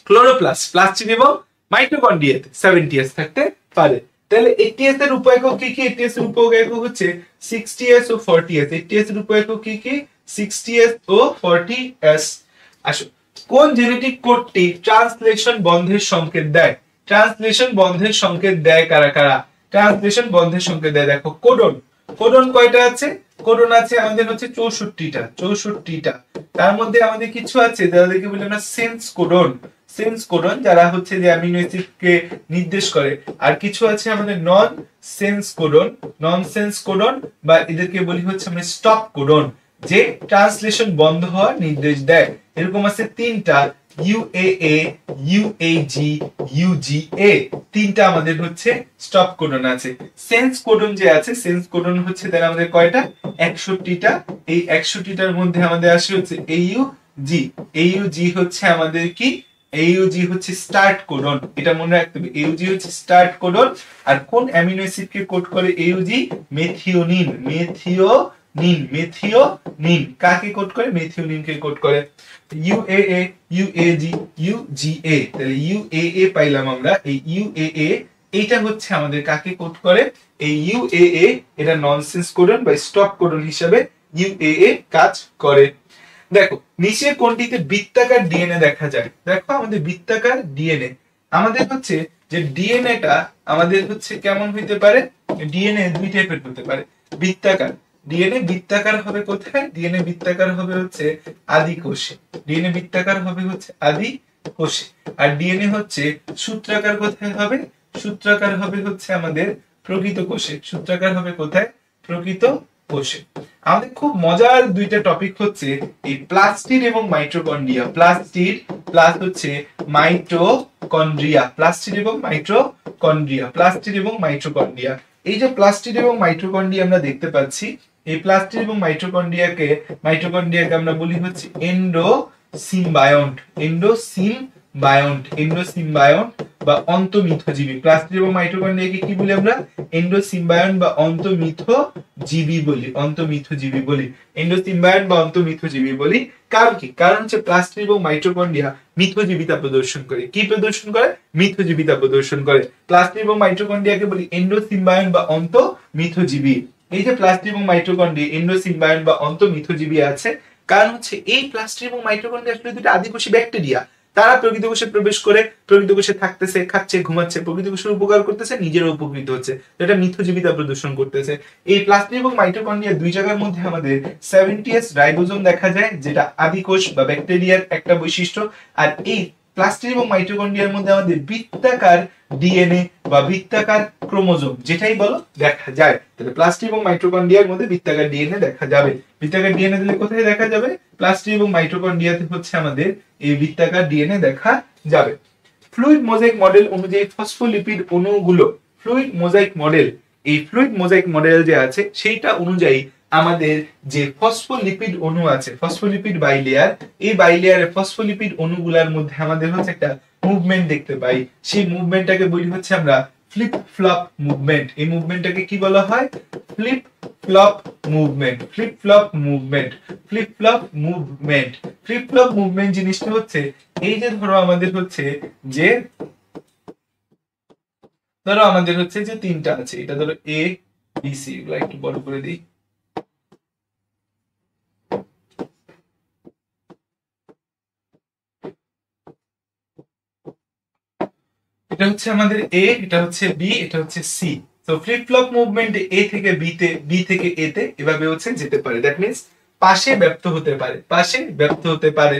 ক্লোরোপ্লাস্ট, প্লাস্টিড এবং মাইটোকন্ড্রিয়াতে 70s থাকতে পারে। তাহলে 80s এর উপ-একক কি কি? 80s এর উপ-একক হচ্ছে 60s ও 40s। 80s এর উপ-একক কি কি? 60s ও 40s। আসো, কোন জেনেটিক কোডটি ট্রান্সলেশন বন্ধের সংকেত দেয়? ট্রান্সলেশন বন্ধের সংকেত দেয় কারা কারা? ট্রান্সলেশন বন্ধের সংকেত দেয়, দেখো, কোডন। কোডন কয়টা আছে? কোডন আছে আমাদের হচ্ছে 64টা। তার মধ্যে আমাদের কিছু আছে যাদেরকে বলি আমরা সেন্স কোডন। সেন্স কোডন যারা হচ্ছে যে অ্যামিনো অ্যাসিডকে নির্দেশ করে। আর কিছু আছে আমাদের নন সেন্স কোডন বা এদেরকে বলি হচ্ছে আমরা স্টপ কোডন, যে ট্রান্সলেশন বন্ধ হওয়ার নির্দেশ দেয়। এরকম আছে 3টা, UAA, UAG, UGA। 3টা আমাদের হচ্ছে স্টপ কোডন আছে। সেন্স কোডন যে আছে, সেন্স কোডন হচ্ছে তাহলে আমাদের কয়টা? 61টা। এই 61টার মধ্যে আমাদের আসে হচ্ছে AUG। AUG হচ্ছে আমাদের কি? AUG হচ্ছে স্টার্ট কোডন, এটা মনে রাখতে হবে। AUG হচ্ছে স্টার্ট কোডন। আর কোন অ্যামিনো অ্যাসিড কে কোড করে AUG? মেথিওনিন। মেথিওনিন কাকে কোড করে? মেথিওনিন কে কোড করে। UAA, UAG, UGA। তাহলে UAA পাইলাম আমরা। এই UAA এইটা হচ্ছে আমাদের কাকে কোড করে, এই ইউএএ, এটা ননসেন্স কোডন বা স্টপ কোডন হিসাবে ইউএএ কাজ করে। দেখো নিচের কোনটিতে বৃত্তাকার ডিএনএ দেখা যায়? দেখো আমাদের বৃত্তাকার ডিএনএ, আমাদের হচ্ছে যে ডিএনএটা আমাদের হচ্ছে কেমন হইতে পারে, ডিএনএ দুই টাইপের হতে পারে। বৃত্তাকার ডিএনএ বৃত্তাকার হবে কোথায়? ডিএনএ বৃত্তাকার হবে হচ্ছে আদি কোষে, ডিএনএ বৃত্তাকার হবে হচ্ছে আদি কোষে। আর ডিএনএ হচ্ছে সূত্রাকার কোথায় হবে? সূত্রাকার হবে হচ্ছে আমাদের প্রকৃত কোষে। সূত্রাকার হবে কোথায়? প্রকৃত কোষে। আমাদের খুব মজার দুইটা টপিক হচ্ছে এই প্লাস্টিড এবং মাইটোকন্ড্রিয়া। প্লাস্টিড প্লাস হচ্ছে মাইটোকন্ড্রিয়া, প্লাস্টিড এবং মাইটোকন্ড্রিয়া, প্লাস্টিড এবং মাইটোকন্ড্রিয়া। এই যে প্লাস্টিড এবং মাইটোকন্ড্রিয়া আমরা দেখতে পাচ্ছি, এই প্লাস্টিড এবং মাইটোকন্ড্রিয়াকে আমরা বলি হচ্ছে এন্ডোসিম্বায়ন্ট, এন্ডোসিম্বায়ন্ট, এন্ডোসিম্বায়ন্ট বা অন্তঃমিথজীবী। প্লাস্টিড এবং মাইটোকন্ড্রিয়াকে কি বলি আমরা? এন্ডোসিম্বায়ন্ট বা অন্তঃমিথজীবী বলি, অন্তঃমিথজীবী বলি, এন্ডোসিম্বায়ন্ট বা অন্তঃমিথজীবী বলি। কারণ কি? কারণ হচ্ছে প্লাস্টিড এবং মাইটোকন্ড্রিয়া মিথজীবিতা প্রদর্শন করে। কি প্রদর্শন করে? মিথজীবিতা প্রদর্শন করে। প্লাস্টিড এবং মাইটোকন্ড্রিয়াকে বলি এন্ডোসিম্বায়ন্ট বা অন্তঃমিথজীবী। এই যে প্লাস্টিড এবং মাইটোকন্ড্রিয়া এন্ডোসিম্বায়ন্ট বা অন্তঃমিথজীবী আছে, কারণ হচ্ছে এই প্লাস্টিড এবং মাইটোকন্ড্রিয়া আসলে দুটো আদিকোষী ব্যাকটেরিয়া। তারা প্রকৃত কোষে প্রবেশ করে প্রকৃত কোষে থাকতেছে, খাচ্ছে, ঘুমাচ্ছে, প্রকৃত কোষের উপকার করতেছে, নিজেরও উপকৃত হচ্ছে, এটা মিথজীবিতা প্রদর্শন করতেছে। এই প্লাস্টিড এবং মাইটোকন্ড্রিয়া দুই জায়গার মধ্যে আমাদের 70S রাইবোজোম দেখা যায়, যেটা আদিকোষ বা ব্যাকটেরিয়ার একটা বৈশিষ্ট্য। আর এই প্লাস্টিড এবং মাইটোকন্ড্রিয়ার মধ্যে আমাদের বৃত্তাকার ডিএনএ বা বৃত্তাকার ক্রোমোজোম, যেটাই বলো, দেখা যায়। তাহলে প্লাস্টিড এবং মাইটোকন্ড্রিয়ার মধ্যে বৃত্তাকার ডিএনএ দেখা যাবে। বৃত্তাকার ডিএনএ দিলে কোথায় দেখা যাবে? প্লাস্টিড এবং মাইটোকন্ড্রিয়াতে হচ্ছে আমাদের এই বৃত্তাকার ডিএনএ দেখা যাবে। ফ্লুইড মোজাইক মডেল অনুযায়ী ফসফোলিপিড অণুগুলো, ফ্লুইড মোজাইক মডেল, এই ফ্লুইড মোজাইক মডেল যে আছে সেইটা অনুযায়ী আমাদের যে ফসফোলিপিড অণু আছে, ফসফোলিপিড বাইলেয়ার, এই বাইলেয়ারে ফসফোলিপিড অণুগুলোর মধ্যে আমাদের হচ্ছে একটা মুভমেন্ট দেখতে পাই। সেই মুভমেন্টটাকে বলি হচ্ছে আমরা ফ্লিপ ফ্লপ মুভমেন্ট। এই মুভমেন্টটাকে কি বলা হয়? Flip flop movement, flip flop movement, flip flop movement. Flip flop movement জিনিসটা হচ্ছে এই যে ধরো আমাদের হচ্ছে যে তিনটা আছে, এটা ধরো এ বি সি, এগুলো একটু বড় করে দিই। এটা হচ্ছে আমাদের এ, এটা হচ্ছে বি, এটা হচ্ছে সি। তো ফ্লিপ ফ্লপ মুভমেন্ট এ থেকে বি তে, বি থেকে এ তে এভাবে হচ্ছে যেতে পারে। দ্যাট মিন্স পাশে ব্যপ্ত হতে পারে, পাশে ব্যপ্ত হতে পারে।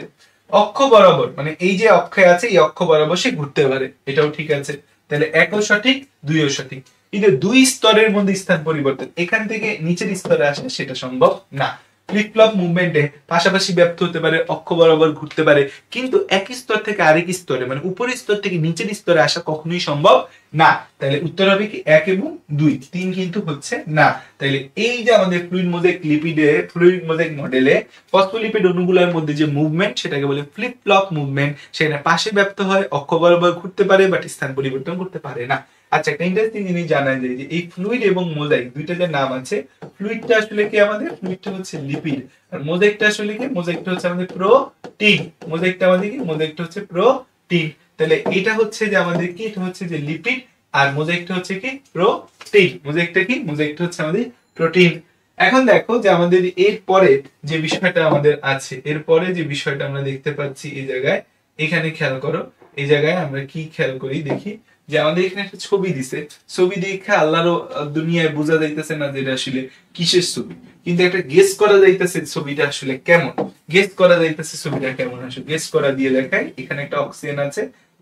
অক্ষ বরাবর, মানে এই যে অক্ষে আছে এই অক্ষ বরাবর সে ঘুরতে পারে, এটাও ঠিক আছে। তাহলে একও সঠিক, দুইও সঠিক। কিন্তু দুই স্তরের মধ্যে স্থান পরিবর্তন, এখান থেকে নিচের স্তরে আসে, সেটা সম্ভব না। ফ্লিপ ফ্লপ মুভমেন্টে পাশাপাশি ব্যপ্ত হতে পারে, অক্ষ বরাবর ঘুরতে পারে, কিন্তু এক স্তর থেকে আরেক স্তরে, মানে উপরের স্তর থেকে নিচের স্তরে আসা কখনোই সম্ভব না। তাহলে উত্তর হবে কি 1 এবং 2, 3 কিন্তু হচ্ছে না। তাহলে এই যে আমাদের ফ্লুইড মোজাইক লিপিডে, ফ্লুইড মোজাইক মডেলে ফসফোলিপিড অণুগুলোর মধ্যে যে মুভমেন্ট, সেটাকে বলে ফ্লিপ ফ্লপ মুভমেন্ট। সেখানে পাশে ব্যপ্ত হয়, অক্ষ বরাবর ঘুরতে পারে, বাট স্থান পরিবর্তন করতে পারে না। আচ্ছা, একটা ইন্টারেস্টিং জিনিস জানা যায় যে এই ফ্লুইড এবং মোজাইক দুইটা যে নাম আছে, ফ্লুইডটা আসলে কি আমাদের, ফ্লুইডটা হচ্ছে লিপিড, আর মোজাইকটা আসলে কি, মোজাইকটা হচ্ছে আমাদের প্রোটিন। মোজাইকটা আমাদের কি, মোজাইকটা হচ্ছে প্রোটিন। তাহলে এটা হচ্ছে যে আমাদের কি, এটা হচ্ছে যে লিপিড, আর মোজাইকটা হচ্ছে কি, প্রোটিন। মোজাইকটা কি, মোজাইকটা হচ্ছে আমাদের প্রোটিন। এখন দেখো যে আমাদের এর পরে যে বিষয়টা আমাদের আছে, এর পরে যে বিষয়টা আমরা দেখতে পাচ্ছি এই জায়গায়, এখানে খেয়াল করো, এই জায়গায় আমরা কি খেয়াল করি দেখি, যে আমাদের এখানে একটা ছবি দিছে, ছবি দেখে আল্লাহর দুনিয়ায় বোঝা যাইতেছে না যে এটা আসলে কিসের ছবি, কিন্তু একটা গেস করা যাইতেছে ছবিটা আসলে কেমন। গেস করা যাইতেছে ছবিটা কেমন, আসলে গেস করা দিয়ে দেখাই। এখানে একটা অক্সিজেন আছে,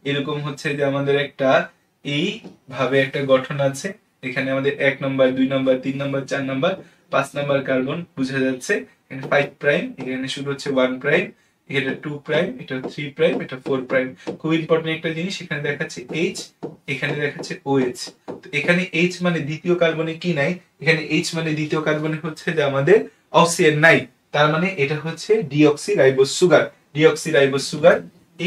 এরকম হচ্ছে যে আমাদের একটা এই ভাবে একটা গঠন আছে। এখানে আমাদের 1 নম্বর, 2 নম্বর, 3 নম্বর, 4 নম্বর, 5 নম্বর কার্বন বোঝা যাচ্ছে। এখানে 5 প্রাইম, এখানে শুরু হচ্ছে 1 প্রাইম, এটা 2 প্রাইম, এটা 3 প্রাইম, এটা 4 প্রাইম। খুব ইম্পর্টেন্ট একটা জিনিস, এখানে দেখাচ্ছে H, এখানে দেখাচ্ছে OH। তো এখানে H মানে দ্বিতীয় কার্বনে কি নাই, এখানে H মানে দ্বিতীয় কার্বনে হচ্ছে যে আমাদের অক্সিজেন নাই, তার মানে এটা হচ্ছে ডিঅক্সিরাইবোজ সুগার, ডিঅক্সিরাইবোজ সুগার।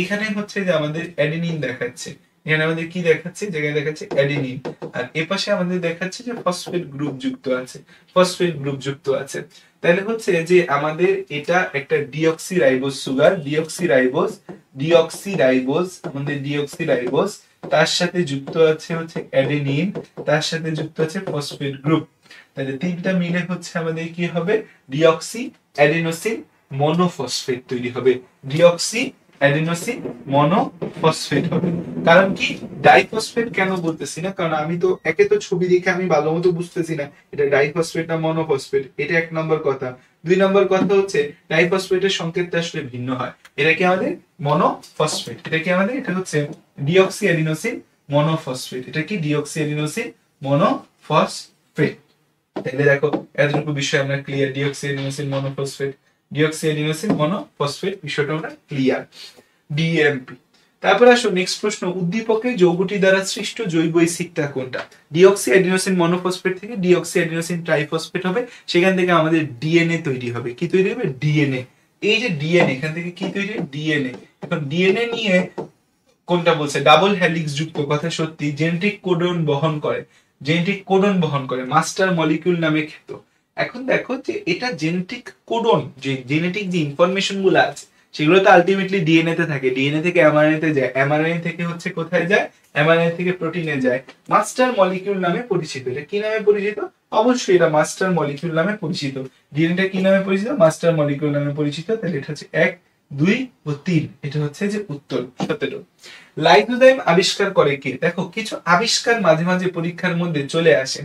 এখানে হচ্ছে যে আমাদের অ্যাডেনিন দেখাচ্ছে, এখানে আমাদের কি দেখাচ্ছে, জায়গায় দেখাচ্ছে অ্যাডেনিন, আর এপাশে আমাদের দেখাচ্ছে যে ফসফেট গ্রুপ যুক্ত আছে, ফসফেট গ্রুপ যুক্ত আছে। তাহলে হচ্ছে যে আমাদের এটা একটা ডিঅক্সিরাইবোজ সুগার, ডিঅক্সিরাইবোজ, ডিঅক্সিরাইবোজ, আমাদের ডিঅক্সিরাইবোজ। তার সাথে যুক্ত আছে হচ্ছে অ্যাডেনিন, তার সাথে যুক্ত আছে ফসফেট গ্রুপ। তাহলে তিনটা মিলে হচ্ছে আমাদের কি হবে, ডিঅক্সি অ্যাডিনোসিন মনোফসফেট তৈরি হবে। ডিঅক্সি অ্যাডিনোসিন মনোফসফেট হবে। কারণ কি ডাইফসফেট কেন বলতেছি না, কারণ আমি তো একে তো ছবি দেখে আমি ভালো মতো বুঝতেছি না এটা ডাইফসফেট না মনোফসফেট, এটা এক নম্বর কথা। দুই নম্বর কথা হচ্ছে ডাইফসফেটের সংকেতটা আসলে ভিন্ন হয়। এটা কি আমাদের মনোফসফেট, এটা কি আমাদের, এটা হচ্ছে ডিঅক্সি অ্যাডিনোসিন মনোফসফেট। এটা কি ডিঅক্সি অ্যাডিনোসিন মনোফসফেট। তাহলে দেখো এতটুকু বিষয় আমরা clear, deoxy adenosine monophosphate, deoxy adenosine monophosphate বিষয়টা আমরা ক্লিয়ার। ডিএমপি। তারপর আসো নেক্সট প্রশ্ন, উদ্দীপকের যৌগটি দ্বারা সৃষ্ট জৈব এসিডটা কোনটা? ডিঅক্সি অ্যাডিনোসিন মনোফসফেট থেকে ডিঅক্সি অ্যাডিনোসিন ট্রাইফসফেট হবে, সেখান থেকে আমাদের ডিএনএ তৈরি হবে। কি তৈরি হবে? ডিএনএ। এই যে ডিএনএ, এখান থেকে কি তৈরি? ডিএনএ। এখন ডিএনএ নিয়ে কোনটা বলছে? ডাবল হেলিক্স যুক্ত, কথা সত্যি, জেনেটিক কোডন বহন করে, জেনেটিক কোডন বহন করে, মাস্টার মলিকিউল নামে খ্যাত। এখন দেখো যে এটা জেনেটিক কোডন, যে জেনেটিক যে ইনফরমেশন গুলো আছে সেগুলো তো আলটিমেটলি ডিএনএ তে থাকে, ডিএনএ থেকে এমআরএনএ তে যায়, এমআরএনএ থেকে হচ্ছে কোথায় যায়? এমআরএনএ থেকে প্রোটিনে যায়, মাস্টার মলিকিউল নামে পরিচিত। এটা কি নামে পরিচিত? অবশ্যই এটা মাস্টার মলিকিউল নামে পরিচিত। ডিএনএটা কি নামে পরিচিত? মাস্টার মলিকিউল নামে পরিচিত। তাহলে এটা হচ্ছে 1, 2 ও 3, এটা হচ্ছে যে উত্তর 17। লাইসোজাইম আবিষ্কার করে কে? দেখো কিছু আবিষ্কার মাঝে মাঝে পরীক্ষার মধ্যে চলে আসে,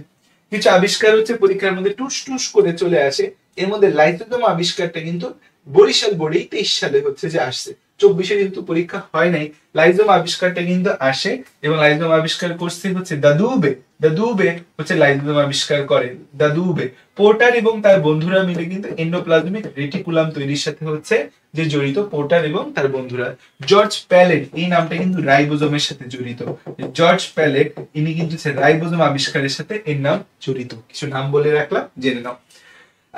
কিছু আবিষ্কার হচ্ছে পরীক্ষার মধ্যে টুস টুস করে চলে আসে। এর মধ্যে লাইসোজাইম আবিষ্কারটা কিন্তু বরিশাল বোর্ডে 23 সালে হচ্ছে যে আসছে, 24-এ কিন্তু পরীক্ষা হয় নাই। লাইসোজাইম আবিষ্কারটা কিন্তু আসে, এবং লাইসোজাইম আবিষ্কার করছে হচ্ছে দাদুবে। দাদুবে হচ্ছে লাইসোজাইম আবিষ্কার করে, দাদুবে। পোর্টার এবং তার বন্ধুরা মিলে কিন্তু এন্ডোপ্লাজমিক রেটিকুলাম তৈরির সাথে হচ্ছে যে জড়িত, পোর্টার এবং তার বন্ধুরা। জর্জ প্যালেট, এই নামটা কিন্তু রাইবোজোমের সাথে জড়িত। জর্জ প্যালেট ইনি কিন্তু রাইবোজোম আবিষ্কারের সাথে এর নাম জড়িত। কিছু নাম বলে রাখলাম, জেনে নাও।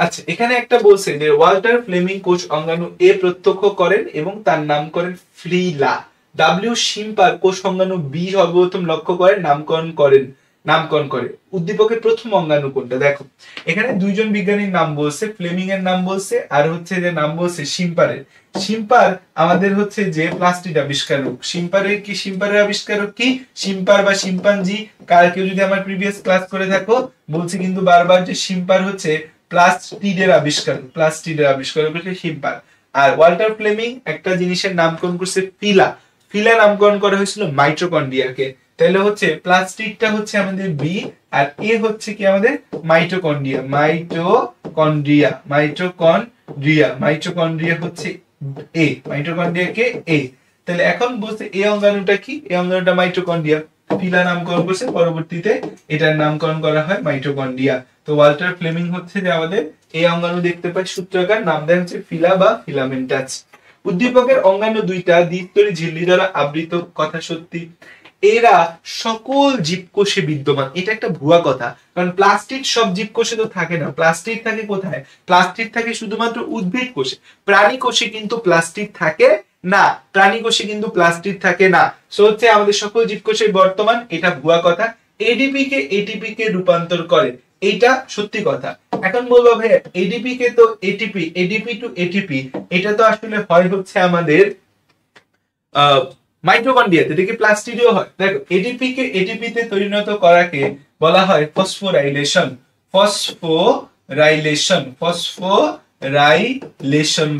আচ্ছা, এখানে একটা বলছে যে ওয়াল্টার ফ্লেমিং কোষ অঙ্গাণু এ প্রত্যক্ষ করেন এবং তার নাম করেন ফ্লিলা। ডাব্লিউ শিম্পার কোষ অঙ্গাণু বি সর্বপ্রথম লক্ষ্য করেন, নামকরণ করে। উদ্দীপকের প্রথম অঙ্গাণু কোনটা? দেখো এখানে দুইজন বিজ্ঞানীর নাম বলছে, ফ্লেমিং এর নাম বলছে, আর হচ্ছে যে নাম বলছে শিম্পারের। শিম্পার আমাদের হচ্ছে যে প্লাস্টিড আবিষ্কারক। শিম্পারের আবিষ্কারক কি? শিম্পার বা শিম্পাঞ্জি। কার কেউ যদি আমার প্রিভিয়াস ক্লাস করে থাকো, বলছি কিন্তু বারবার যে শিম্পার হচ্ছে প্লাস্টিডের আবিষ্কারক হচ্ছে শিম্পার। আর ওয়াল্টার ফ্লেমিং একটা জিনিসের নামকরণ করছে ফিলা। ফিলা নামকরণ করা হয়েছিল মাইটোকন্ড্রিয়াকে। তাহলে হচ্ছে প্লাস্টিডটা হচ্ছে আমাদের বি, আর এ হচ্ছে কি আমাদের মাইটোকন্ড্রিয়া হচ্ছে এ, মাইটোকন্ড্রিয়াকে এ। তাহলে এখন বলছে এ অঙ্গাণুটা কি? এ অঙ্গাণুটা মাইটোকন্ড্রিয়া। ফিলা নামকরণ করছে, পরবর্তীতে এটার নামকরণ করা হয় মাইটোকন্ড্রিয়া। তো ওয়াল্টার ফ্লেমিং হচ্ছে যে আমাদের এই অঙ্গাণু দেখতে পাই সূত্রকার, নাম দেয় হচ্ছে ফিলা বা ফিলামেন্টাস। উদ্দীপকের অঙ্গাণু দুইটা দ্বিস্তরী ঝিল্লি দ্বারা আবৃত, কথা সত্যি। এরা সকল জীবকোষে বিদ্যমান, এটা একটা ভুয়া কথা, কারণ প্লাস্টিড সব জীবকোষে তো থাকে না। প্লাস্টিড থাকে কোথায়? প্লাস্টিড থাকে শুধুমাত্র উদ্ভিদ কোষে, প্রাণী কোষে কিন্তু প্লাস্টিড থাকে না, প্লাস্টিড থাকে না। সো হচ্ছে আমাদের সকল জীবকোষে বর্তমান, এটা ভুয়া কথা। এটিপি কে রূপান্তর করে, এইটা সত্যি কথা। এখন বলবো ভাই এডিপি কে তো এডিপি টু এটিপি, এটা তো আসলে হয় হচ্ছে আমাদের মাইটোকন্ড্রিয়াতে, এটা কি প্লাস্টিডেও হয়? দেখো এডিপি কে এটিপি তে পরিণত করাকে বলা হয় ফসফোরাইলেশন। ফসফোরাইলেশন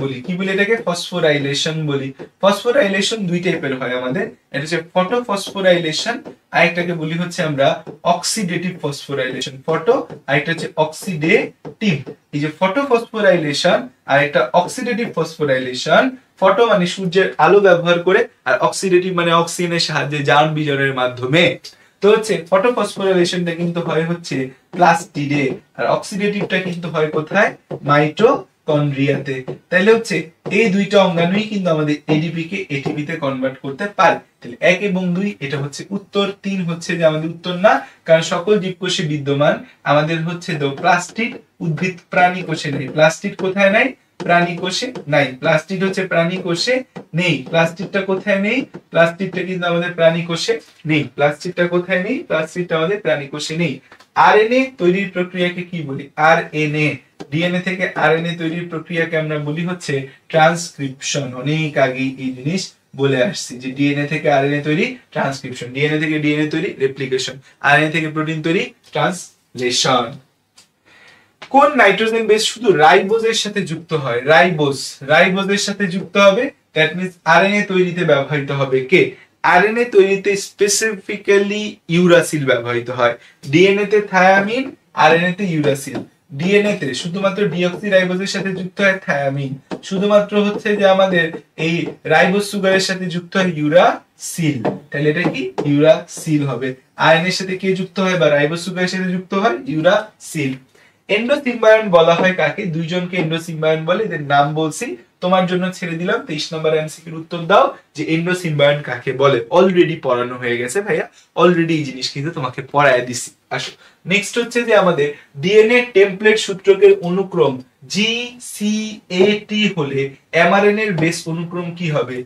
বলি। কি বলি এটাকে? ফসফোরাইলেশন বলি। ফসফোরাইলেশন দুই টাইপের হয় আমাদের, এটা হচ্ছে ফটোফসফোরাইলেশন, আরেকটাকে বলি হচ্ছে আমরা অক্সিডেটিভ ফসফোরাইলেশন। আরেকটা হচ্ছে অক্সিডেটিভ। এই যে ফটোফসফোরাইলেশন আর একটা অক্সিডেটিভ ফসফোরাইলেশন, ফটো মানে সূর্যের আলো ব্যবহার করে, আর অক্সিডেটিভ মানে অক্সিজেনের সাহায্যে জারণ বিজারণের মাধ্যমে। তো হচ্ছে ফটোফসফোরাইলেশনটা কিন্তু হয় হচ্ছে প্লাস্টিডে, আর অক্সিডেটিভটা কিন্তু হয় কোথায়? মাইটোকন্ড্রিয়াতে। তাইলে হচ্ছে এই দুইটা অঙ্গাণুই কিন্তু আমাদের এডিপি কে এটিপি তে কনভার্ট করতে পারে। তাহলে 1 এবং 2 এটা হচ্ছে উত্তর। 3 হচ্ছে যে আমাদের উত্তর না, কারণ সকল জীবকোষে বিদ্যমান। আমাদের হচ্ছে প্লাস্টিড উদ্ভিদ প্রাণী কোষে নেই। প্লাস্টিড কোথায় নাই? প্রাণী কোষে নাই। প্লাস্টিড হচ্ছে প্রাণী কোষে নেই। প্লাস্টিডটা কোথায় নেই? প্লাস্টিডটা কিন্তু আমাদের প্রাণী কোষে নেই। প্লাস্টিডটা কোথায় নেই? প্লাস্টিডটা আমাদের প্রাণী কোষে নেই। আরএনএ তৈরির প্রক্রিয়াকে কি বলি? আরএনএ, ডিএনএ থেকে আরএনএ তৈরির প্রক্রিয়াকে আমরা বলি হচ্ছে ট্রান্সক্রিপশন। অনেক আগে এই জিনিস বলে আসছি যে ডিএনএ থেকে আরএনএ তৈরি ট্রান্সক্রিপশন, ডিএনএ থেকে ডিএনএ তৈরি রেপ্লিকেশন, আরএনএ থেকে প্রোটিন তৈরি ট্রান্সলেশন। কোন নাইট্রোজেন বেস শুধু রাইবোজের সাথে যুক্ত হয়? রাইবোজের সাথে যুক্ত হবে, দ্যাট মিন্স আরএনএ তৈরিতে ব্যবহৃত হবে কে? আরএনএ তৈরিতে স্পেসিফিক্যালি ইউরাসিল ব্যবহৃত হয়। ডিএনএ তে থায়ামিন, আরএনএ তে ইউরাসিল। ডিএনএ তে শুধুমাত্র ডিঅক্সিরাইবোজের সাথে যুক্ত হয় থায়ামিন, শুধুমাত্র হচ্ছে যে আমাদের এই রাইবোজ সুগারের সাথে যুক্ত হয় ইউরাসিল। তাহলে এটা কি ইউরাসিল হবে। আরএনএ এর সাথে কে যুক্ত হয় বা রাইবোজ সুগারের সাথে যুক্ত হয়? ইউরাসিল। এন্ডোসিম্বায়ন বলা হয় কাকে? দুইজনকে এন্ডোসিম্বায়ন বলে, এদের নাম বলছি, তোমার জন্য ছেড়ে দিলাম 23 নম্বর এমসিকিউর উত্তর দাও যে এন্ডোসিম্বায়ন কাকে বলে। অলরেডি পড়ানো হয়ে গেছে ভাইয়া, অলরেডি এই জিনিস কিন্তু তোমাকে পড়ায় দিছি। আসো নেক্সট হচ্ছে যে আমাদের ডিএনএ টেমপ্লেট সূত্রকের অনুক্রম GCAT হলে এমআরএনএ এর বেস অনুক্রম কি হবে?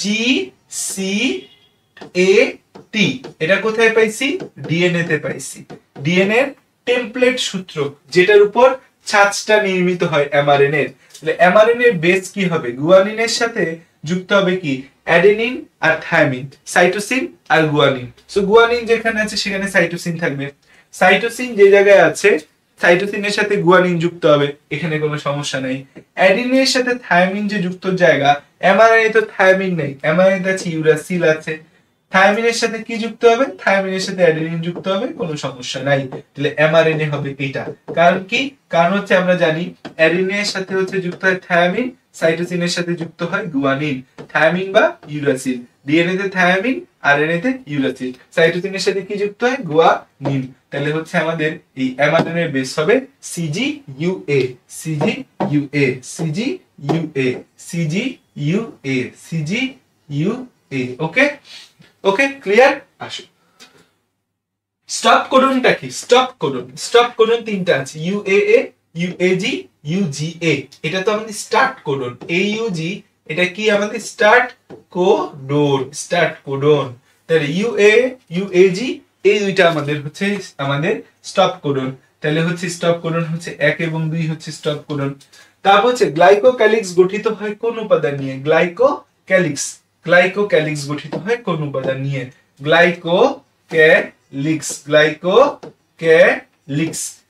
GCAT। এটা কোথায় পাইছি? ডিএনএ তে পাইছি। ডিএনএ এর টেমপ্লেট সূত্র যেটার উপর ছাঁচটা নির্মিত হয় এমআরএনএ এর। তাহলে এমআরএনএ এর বেস কি হবে? গুয়ানিনের সাথে যুক্ত হবে কি? অ্যাডেনিন আর থায়ামিন, সাইটোসিন আর গুয়ানিন। সো গুয়ানিন যেখানে আছে সেখানে সাইটোসিন থাকবে, সাইটোসিন যে জায়গায় আছে সাইটোসিনের সাথে গুয়ানিন যুক্ত হবে, এখানে কোনো সমস্যা নেই। অ্যাডেনিনের সাথে থায়ামিন যে যুক্ত জায়গা, এমআরএনএ তো থায়ামিন নেই, এমআরএনএ আছে ইউরাসিল আছে। থায়ামিনের সাথে কি যুক্ত হবে? থায়ামিনের সাথে অ্যাডেনিন যুক্ত হবে, কোনো সমস্যা নাই। তাহলে এমআরএনএ হবে এটা। কারণ কি? কারণ হচ্ছে আমরা জানি অ্যাডেনিন এর সাথে হচ্ছে যুক্ত হয় থায়ামিন, সাইটোসিনের সাথে যুক্ত হয় গুয়ানিন, থায়ামিন বা ইউরাসিল। ডিএনএ তে থায়ামিন, আরএনএ তে ইউরাসিল। সাইটোসিনের সাথে কি যুক্ত হয়? গুয়ানিন। তাহলে হচ্ছে আমাদের এই এমআরএনএ এর বেস হবে CGUA, CGUA, CGUA, CGUA, CGUA। ওকে ওকে, ক্লিয়ার? আসো স্টপ কোডনটা কি? স্টপ কোডন তিনটা আছে, UAA, UAG, UGA। এটা তো আমাদের স্টার্ট কোডন। AUG এটা কি? আমাদের স্টার্ট কোডন। তাহলে UA, UAG এই দুইটা আমাদের হচ্ছে আমাদের স্টপ কোডন। তাহলে হচ্ছে স্টপ কোডন হচ্ছে 1 এবং 2 হচ্ছে স্টপ কোডন। তারপর হচ্ছে গ্লাইকোক্যালিক্স গঠিত হয় কোন উপাদান নিয়ে? গ্লাইকোক্যালিক্স গঠিত হয় কোন উপাদান নিয়ে?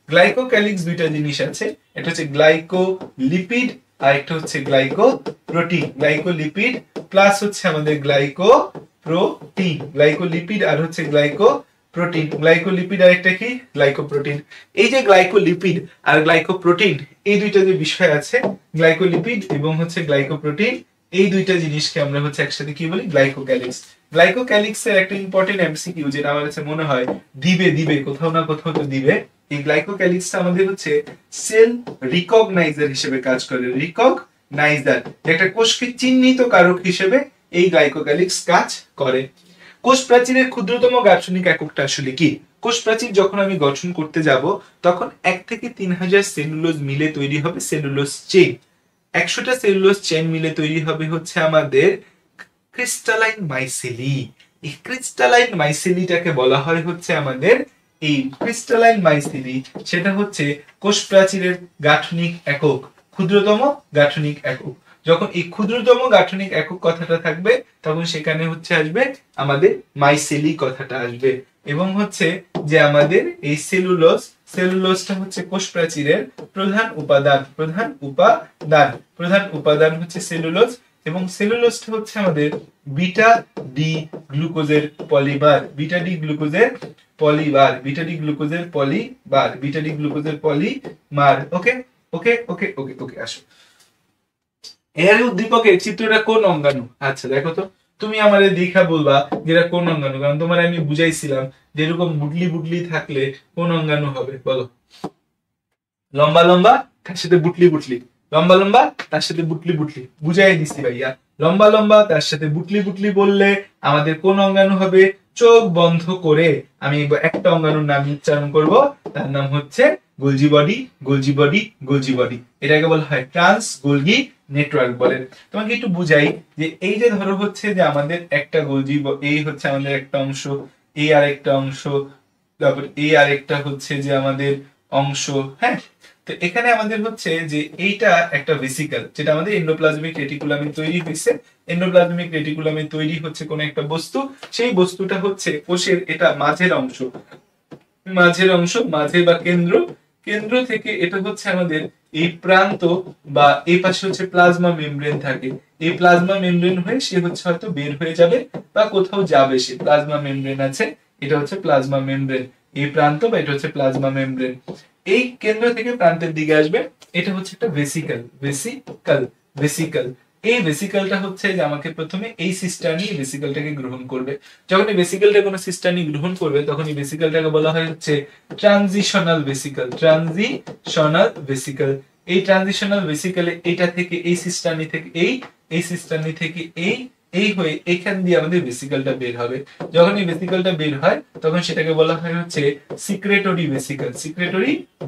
গ্লাইকোক্যালিক্স দুইটা জিনিস আছে, এটা হচ্ছে গ্লাইকোলিপিড আর একটা হচ্ছে গ্লাইকোপ্রোটিন। গ্লাইকোলিপিড প্লাস হচ্ছে আমাদের গ্লাইকোপ্রোটিন, গ্লাইকোলিপিড আর হচ্ছে গ্লাইকোপ্রোটিন। গ্লাইকোলিপিড আর একটা কি? গ্লাইকোপ্রোটিন। এই যে গ্লাইকোলিপিড আর গ্লাইকোপ্রোটিন এই দুইটা যে বিষয় আছে, গ্লাইকোলিপিড এবং হচ্ছে গ্লাইকোপ্রোটিন, এই দুইটা জিনিসকে আমরা হচ্ছে একসাথে কি বলি? গ্লাইকোক্যালিক্স। গ্লাইকোক্যালিক্স এর একটা ইম্পর্টেন্ট এমসিকিউ যেটা আমার কাছে মনে হয় দিবে কোথাও না কোথাও তো দিবে। এই গ্লাইকোক্যালিক্সটা আমাদের হচ্ছে সেল রিকগনাইজার হিসেবে কাজ করে। রিকগনাইজার একটা কোষকে চিহ্নিত কারক হিসেবে এই গ্লাইকোক্যালিক্স কাজ করে। কোষ প্রাচীরের ক্ষুদ্রতম গাঠনিক এককটা আসলে কি? কোষ প্রাচীর যখন আমি গঠন করতে যাব তখন 1 থেকে 3000 সেলুলোজ মিলে তৈরি হবে সেলুলোজ চেইন। 100টা সেলুলোজ চেইন মিলে তৈরি হবে হচ্ছে আমাদের ক্রিস্টালাইন মাইসেলি। এই ক্রিস্টালাইন মাইসেলিটাকে বলা হয় হচ্ছে আমাদের এই ক্রিস্টালাইন মাইসেলি, সেটা হচ্ছে কোষ প্রাচীরের গাঠনিক একক, ক্ষুদ্রতম গাঠনিক একক। যখন এই ক্ষুদ্রতম গাঠনিক একক কথাটা থাকবে তখন সেখানে হচ্ছে আসবে আমাদের মাইসেলি কথাটা আসবে। এবং হচ্ছে যে আমাদের এই সেলুলোজটা হচ্ছে কোষ প্রাচীরের প্রধান উপাদান হচ্ছে সেলুলোজ। এবং সেলুলোজটা হচ্ছে আমাদের বিটা ডি গ্লুকোজের পলিমার। ওকে ওকে ওকে ওকে ওকে, আসো এর উদ্দীপকের চিত্রটা কোন অঙ্গাণু? আচ্ছা দেখো তো, তুমি আমাদের দেখা বলবা যেটা কোন অঙ্গাণু, কারণ তোমার আমি বুঝাইছিলাম যে এরকম বুটলি থাকলে কোন অঙ্গাণু হবে, বলো। লম্বা লম্বা তার সাথে বুটলি, লম্বা লম্বা তার সাথে বুটলি বুঝাই দিচ্ছি ভাইয়া। লম্বা লম্বা তার সাথে বুটলি বললে আমাদের কোন অঙ্গাণু হবে? চোখ বন্ধ করে আমি একটা অঙ্গাণুর নাম উচ্চারণ করব, তার নাম হচ্ছে গোলজি বডি। এটাকে বলা হয় ট্রান্স গোলজি নেটওয়ার্ক বলে। তোমাকে একটু বুঝাই যে এই যে ধরো হচ্ছে যে আমাদের একটা এই হচ্ছে আমাদের একটা অংশ, এই আর একটা অংশ, তারপর এই আর একটা হচ্ছে যে আমাদের অংশ। হ্যাঁ, তো এখানে আমাদের হচ্ছে যে এইটা একটা ভেসিকল যেটা আমাদের এন্ডোপ্লাজমিক রেটিকুলামে তৈরি হয়েছে, এন্ডোপ্লাজমিক রেটিকুলামে তৈরি হচ্ছে কোন একটা বস্তু, সেই বস্তুটা হচ্ছে কোষের এটা মাঝের অংশ, মাঝে বা কেন্দ্র, কেন্দ্র থেকে এটা হচ্ছে আমাদের এই প্রান্ত বা এই পাশে হচ্ছে প্লাজমা মেমব্রেন থাকে, এই প্লাজমা মেমব্রেন হয়ে সে হচ্ছে হয়তো বের হয়ে যাবে বা কোথাও যাবে, সে প্লাজমা মেমব্রেন আছে, এটা হচ্ছে প্লাজমা মেমব্রেন, এই প্রান্ত বা এটা হচ্ছে প্লাজমা মেমব্রেন, এই কেন্দ্র থেকে প্রান্তের দিকে আসবে, এটা হচ্ছে একটা ভেসিকল। এই ভেসিকলটা হচ্ছে যে আমাকে প্রথমে এই সিস্টার্নি ভেসিকলটাকে গ্রহণ করবে, যখন এই ভেসিকলটা কোনো সিস্টার্নি গ্রহণ করবে তখন এই ভেসিকলটাকে বলা হয় হচ্ছে ট্রানজিশনাল ভেসিকল। এই ট্রানজিশনাল ভেসিকলে এটা থেকে এই সিস্টার্নি থেকে এই সিস্টার্নি থেকে এই হয়ে এখান দিয়ে আমাদের ভেসিকলটা বের হবে, যখন এই ভেসিকলটা বের হয় তখন সেটাকে বলা হয় হচ্ছে সিক্রেটরি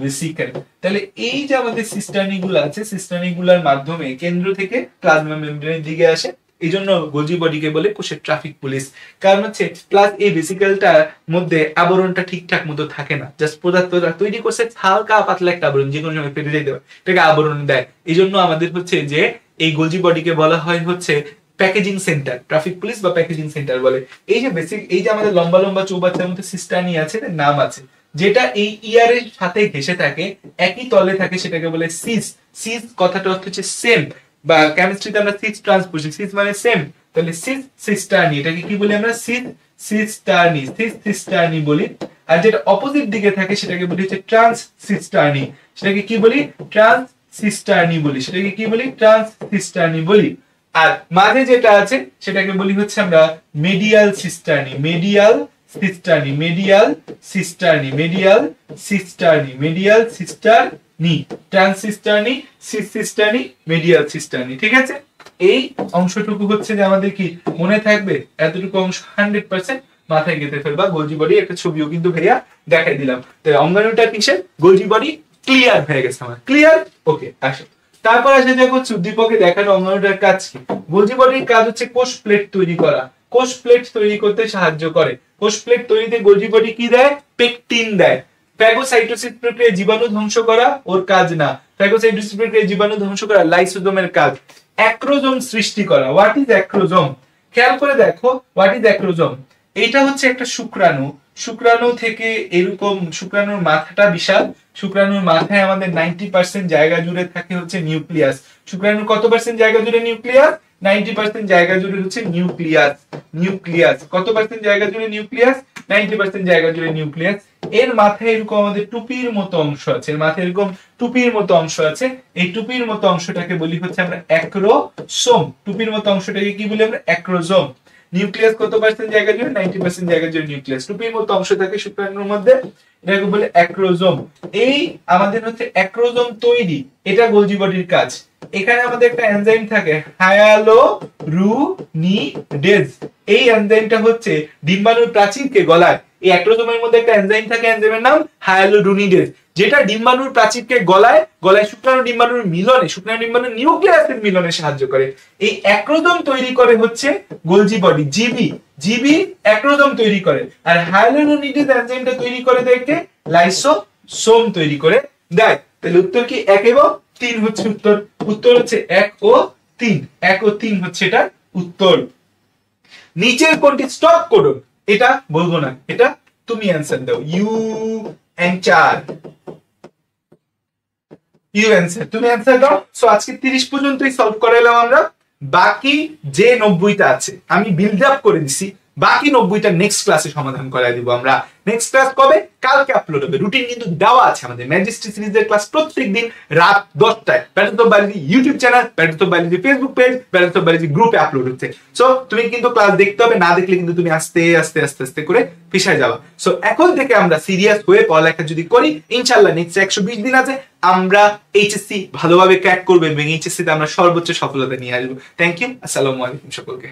ভেসিকল। তাহলে এই যে আমাদের সিস্টার্নি গুলো আছে, সিস্টার্নি গুলার মাধ্যমে কেন্দ্র থেকে প্লাজমা মেমব্রেনের দিকে আসে, এই জন্য গোলজি বডিকে বলে কোষের ট্রাফিক পুলিশ, কারণ হচ্ছে প্লাস এই ভেসিকলটার মধ্যে আবরণটা ঠিকঠাক মতো থাকে না, জাস্ট পদার্থটা তৈরি করছে হালকা পাতলা একটা আবরণ, যে কোনো সময় ফেটে যেতে পারে, এটাকে আবরণ দেয়। এই জন্য আমাদের হচ্ছে যে এই গোলজি বডিকে বলা হয় হচ্ছে প্যাকেজিং সেন্টার, ট্রাফিক পুলিশ বা প্যাকেজিং সেন্টার বলে। এই যে বেসিক এই যে আমাদের লম্বা লম্বা চৌবাচ্চার মধ্যে সিস্টার্নি আছে, নাম আছে, যেটা এই ইয়ার এর সাথে ঘেঁষে থাকে, একই তলে থাকে, সেটাকে বলে সিস কথাটা অর্থ হচ্ছে সেম, বা কেমিস্ট্রিতে আমরা সিস ট্রান্সপোজিং, সিস মানে সেম, তাহলে সিস্টার্নি, এটাকে কি বলি আমরা সিস্টার্নি বলি। আর যেটা অপোজিট দিকে থাকে সেটাকে বলি হচ্ছে ট্রান্সসিস্টার্নি, সেটাকে কি বলি ট্রান্সসিস্টার্নি বলি। আর মাঝে যেটা আছে সেটাকে বলি হচ্ছে আমরা মিডিয়াল সিস্টার্নি, ঠিক আছে। এই অংশটুকু হচ্ছে যে আমাদের কি মনে থাকবে, এতটুকু অংশ 100% মাথায় গেঁথে ফেলবা। গোলজি বডি একটা ছবিও কিন্তু ভাইয়া দেখাই দিলাম, তাই অঙ্গাণুটা কিসের, গোলজি বডি ক্লিয়ার হয়ে গেছে আমার, ক্লিয়ার, ওকে। আসো তারপর আসে দেখো উদ্দীপকে দেখানো অঙ্গাণুটার কাজ কি। গোলজি বডির কাজ হচ্ছে কোষ প্লেট তৈরি করা, কোষ প্লেট তৈরি করতে সাহায্য করে। কোষ প্লেট তৈরিতে গোলজি বডি কি দেয়, পেকটিন দেয়। ফ্যাগোসাইটোসিস প্রক্রিয়ায় জীবাণু ধ্বংস করা ওর কাজ না, ফ্যাগোসাইটোসিস প্রক্রিয়ায় জীবাণু ধ্বংস করা লাইসোজোমের কাজ। অ্যাক্রোজোম সৃষ্টি করা, হোয়াট ইজ অ্যাক্রোজোম, খেয়াল করে দেখো হোয়াট ইজ অ্যাক্রোজোম। এটা হচ্ছে একটা শুক্রাণু, শুক্রাণু থেকে এরকম, শুক্রাণুর মাথাটা বিশাল, শুক্রাণুর মাথায় আমাদের 90% জায়গা জুড়ে থাকে হচ্ছে নিউক্লিয়াস। শুক্রাণুর কত পার্সেন্ট জায়গা জুড়ে নিউক্লিয়াস, 90% জায়গা জুড়ে হচ্ছে নিউক্লিয়াস। কত পার্সেন্ট জায়গা জুড়ে নিউক্লিয়াস, 90% জায়গা জুড়ে নিউক্লিয়াস। এর মাথায় এরকম আমাদের টুপির মতো অংশ আছে, এর মাথায় এরকম টুপির মতো অংশ আছে, এই টুপির মতো অংশটাকে বলি হচ্ছে আমরা অ্যাক্রোসোম। টুপির মতো অংশটাকে কি বলি আমরা, অ্যাক্রোসোম। নিউক্লিয়াস কত পার্সেন্ট জায়গা জুড়ে, 90% জায়গা জুড়ে নিউক্লিয়াস। টুপির মতো অংশ থাকে শুক্রাণুর মধ্যে, এটাকে বলে অ্যাক্রোসোম। এই আমাদের হচ্ছে অ্যাক্রোসোম তৈরি, এটা গোলজি বডির কাজ। এখানে আমাদের একটা এনজাইম থাকে হায়ালুরোনিডেজ, এই এনজাইমটা হচ্ছে ডিম্বাণুর প্রাচীরকে গলায়। এই অ্যাক্রোসোমের মধ্যে একটা এনজাইম থাকে, এনজাইমের নাম হায়ালুরোনিডেজ, যেটা ডিম্বাণুর প্রাচীরকে গলায় শুক্রাণু ডিম্বাণুর মিলনে, শুক্রাণু ডিম্বাণুর নিউক্লিয়াসের মিলনে সাহায্য করে। এই অ্যাক্রোসোম তৈরি করে হচ্ছে গোলজি বডি, জিবি অ্যাক্রোসোম তৈরি করে। আর হায়ালুরোনিডেজ এনজাইমটা তৈরি করে দেখে লাইসোসোম তৈরি করে দেয়। তাহলে উত্তর কি 1 এবং 3 হচ্ছে উত্তর। উত্তর হচ্ছে 1 ও 3, 1 ও 3 হচ্ছে এটা উত্তর। নিচের কোনটি স্টপ কোডন, এটা বলবো না, এটা তুমি অ্যানসার দাও। ইউ অ্যানসার, তুমি অ্যানসার দাও। সো আজকে 30 পর্যন্তই সলভ করাইলাম আমরা। বাকি যে 90টা আছে আমি বিল্ড আপ করে দিছি, বাকি 90টা নেক্সট ক্লাসে সমাধান করাই দিব আমরা। নেক্সট ক্লাস কবে, কালকে আপলোড হবে। রুটিন কিন্তু দেওয়া আছে আমাদের, ম্যাজিস্ট্রি সিরিজের ক্লাস প্রত্যেকদিন রাত 10টায় balance of biology YouTube channel, balance of biology Facebook page, balance of biology গ্রুপে আপলোড হচ্ছে। সো তুমি কিন্তু ক্লাস দেখতে হবে, না দেখলে কিন্তু তুমি আস্তে আস্তে করে পিছায় যাবা। সো এখন থেকে আমরা সিরিয়াস হয়ে পড়ালেখা যদি করি, ইনশাআল্লাহ নেক্সট 120 দিন আছে, আমরা এইচএসসি ভালোভাবে ক্র্যাক করবো এবং এইচএসসি তে আমরা সর্বোচ্চ সফলতা নিয়ে আসবো। থ্যাংক ইউ, আসসালামু আলাইকুম সকলকে।